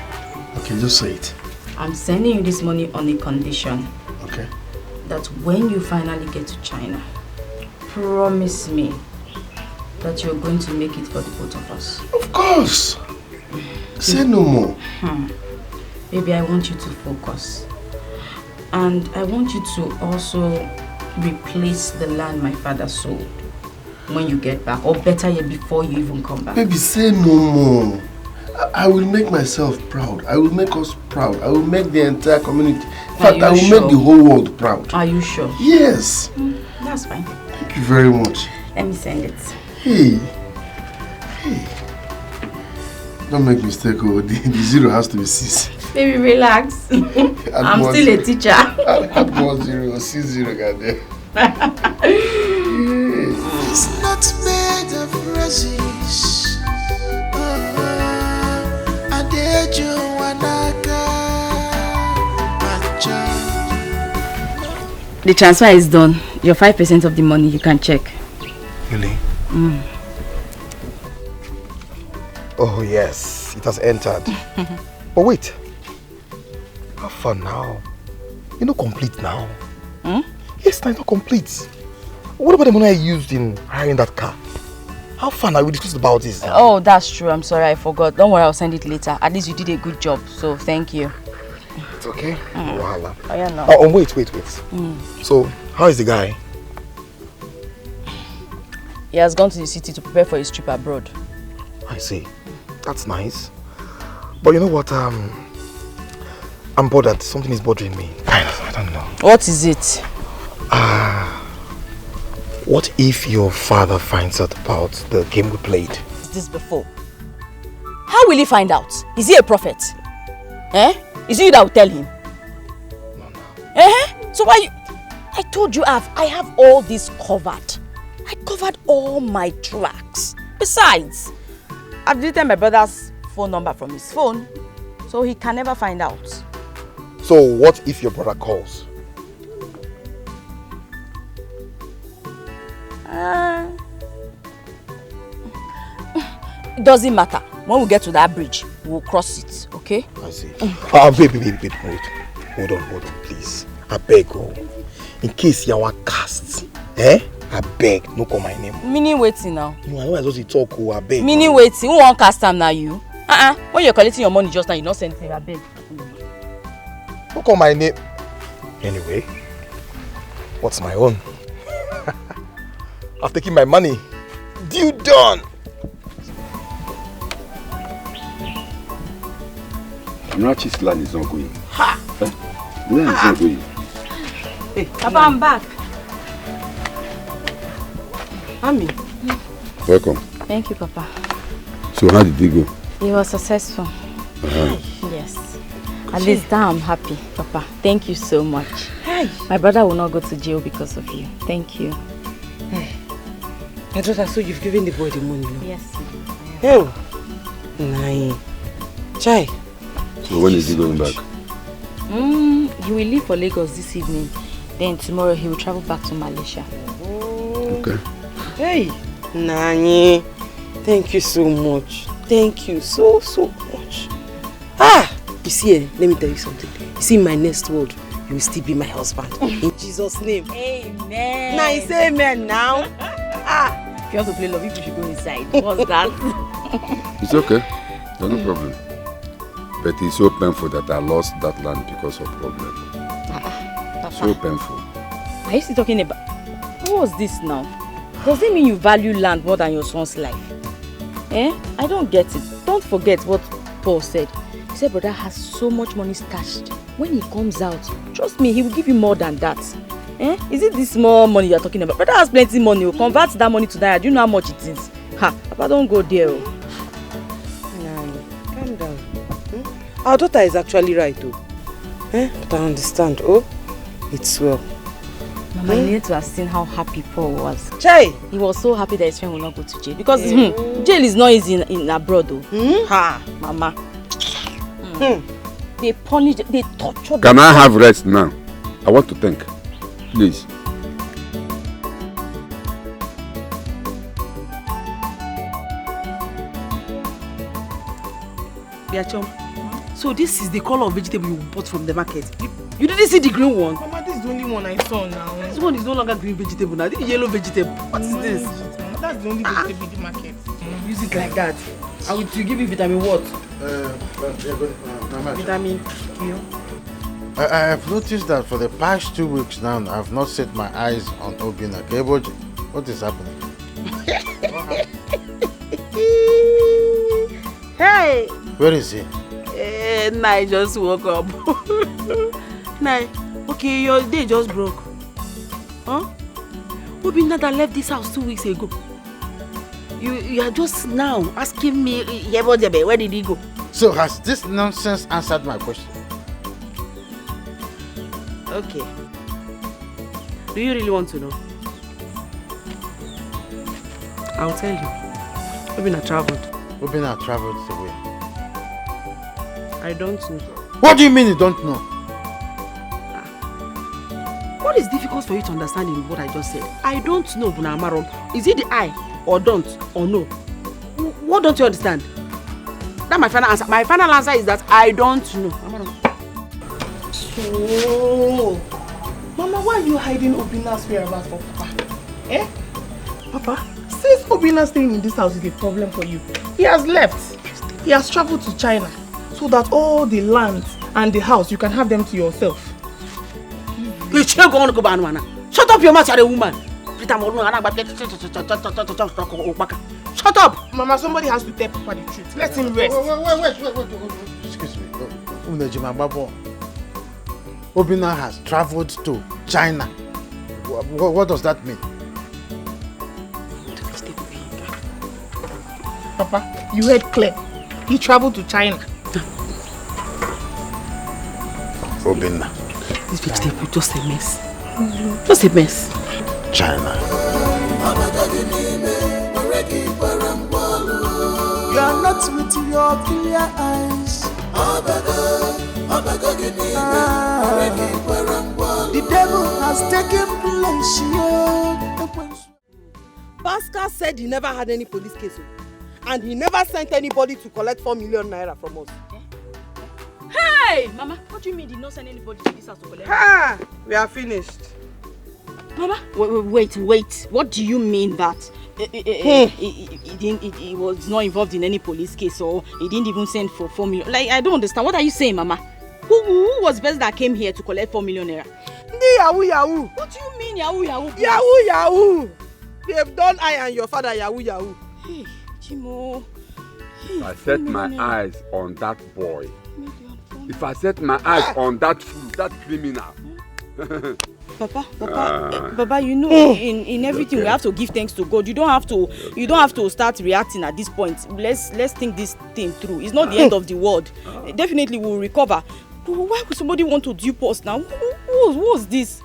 Okay, just say it. I'm sending you this money on a condition. Okay. That when you finally get to China, promise me that you're going to make it for the both of us. Of course. Say no more. Baby, I want you to focus. And I want you to also replace the land my father sold when you get back, or better yet, before you even come back. Baby, say no more. I will make myself proud. I will make us proud. I will make the entire community. In fact, I will make the whole world proud. Are you sure? Yes. That's fine. Thank you very much. Let me send it. Hey. Don't make mistake. Oh, the zero has to be 6. Baby, relax. I'm still a teacher. Add 1 0 or 6 0, goddamn. It's not made of roses. The transfer is done. Your 5% of the money, you can check. Really? Oh yes, it has entered. But wait, how far now? You're not complete now. Yes, it's not complete. What about the money I used in hiring that car? How far now? We discussed about this. Oh, that's true. I'm sorry, I forgot. Don't worry, I'll send it later. At least you did a good job, so thank you. It's okay. Voila. Oh, yeah, no. Oh, wait. So, how is the guy? He has gone to the city to prepare for his trip abroad. I see. That's nice. But you know what? I'm bothered. Something is bothering me. Kind of. I don't know. What is it? What if your father finds out about the game we played? Is this before? How will he find out? Is he a prophet? Is it you that will tell him? No. So why you... I told you I have all this covered. I covered all my tracks. Besides, I've deleted my brother's phone number from his phone, so he can never find out. So what if your brother calls? It doesn't matter. When we get to that bridge, we'll cross it, okay? I see. Babe, wait. Hold on, please. I beg, in case you are cast, I beg, no call my name. Meaning waiting now. No, I know I just talk, I beg. Meaning waiting, who won't cast time now you? When you're collecting your money just now, you not send anything, I beg. No call my name. Anyway, what's my own? I've taken my money. Deal done. Nachi's land is not going. Ha! Land is not going. Hey, Papa, I'm back. Ami. Welcome. Thank you, Papa. So how did it go? It was successful. Yes. At least now I'm happy, Papa. Thank you so much. Hey. My brother will not go to jail because of you. Thank you. I thought I saw you've given the boy the money, no? Yes. Oh. Nine. Chai. So when is he going back? He will leave for Lagos this evening. Then tomorrow he will travel back to Malaysia. Okay. Hey. Nani. Thank you so much. Thank you so much. Ah! You see, let me tell you something. You see, in my next world, you will still be my husband. In Jesus' name. Amen. Now say amen now. If you want to play love, you should go inside. What's that? It's okay. There's no problem. But it's so painful that I lost that land because of problem. Papa. So painful. Are you still talking about... What was this now? Does it mean you value land more than your son's life? I don't get it. Don't forget what Paul said. He said brother has so much money stashed. When he comes out, trust me, he will give you more than that. Is it this small money you're talking about? Brother has plenty money. He'll convert that money to Naija. Do you know how much it is? Papa, don't go there. Calm down. Our daughter is actually right, though. But I understand. Oh, it's well. Mama, you need to have seen how happy Paul was. Chai! He was so happy that his friend will not go to jail. Because jail is not easy in abroad, though. Mama. They punish, they torture. Can I have rest now? I want to think. Please. Biachom, so this is the color of vegetable you bought from the market. You didn't see the green one? Mama, this is the only one I saw now. This one is no longer green vegetable now. This is yellow vegetable. What is this? Mama, that's the only vegetable in the market. Use it like that. I will to give you vitamin what? Vitamin Q. I have noticed that for the past 2 weeks now, I have not set my eyes on Obina. Keboji, what is happening? Hey! Where is he? Nai just woke up. Nai, okay, your day just broke. Huh? Obina that left this house 2 weeks ago. You are just now asking me, Yebo, where did he go? So has this nonsense answered my question? Okay. Do you really want to know? I'll tell you. Obina traveled. Obina traveled to where? I don't know. What do you mean you don't know? What is difficult for you to understand in what I just said? I don't know, Bunamaron. Is it the I or don't or no? What don't you understand? That's my final answer. My final answer is that I don't know. So, Mama, why are you hiding Obina's whereabouts from Papa? Papa, since Obina staying in this house is a problem for you, he has left. He has traveled to China so that all the land and the house, you can have them to yourself. Shut up your mouth, you're a woman. Shut up! Mama, somebody has to tell Papa the truth. Let him rest. Wait. Excuse me. Unejima Babo. Obina has traveled to China. What does that mean? Papa, you heard clear. He traveled to China. Obina. This vegetable just a mess. Just a mess. China. You are not with your clear eyes. The devil has taken place. Pascal said he never had any police case and he never sent anybody to collect 4 million naira from us. Hey! Mama, what do you mean he did not send anybody to this house to collect? We are finished. Mama, wait. What do you mean that he was not involved in any police case or he didn't even send for 4 million? Like, I don't understand. What are you saying, Mama? Who was the person that came here to collect 4 million naira? Yahoo. What do you mean Yahoo? Yahoo. They have done I and your father Yahoo. Hey, Chimo. I set my eyes on that boy. if I set my eyes on that fool, that criminal. Papa, you know, in everything we have to give thanks to God. You don't have to start reacting at this point. Let's think this thing through. It's not the end of the world. Definitely we'll recover. Why would somebody want to dupe us now? Who was this?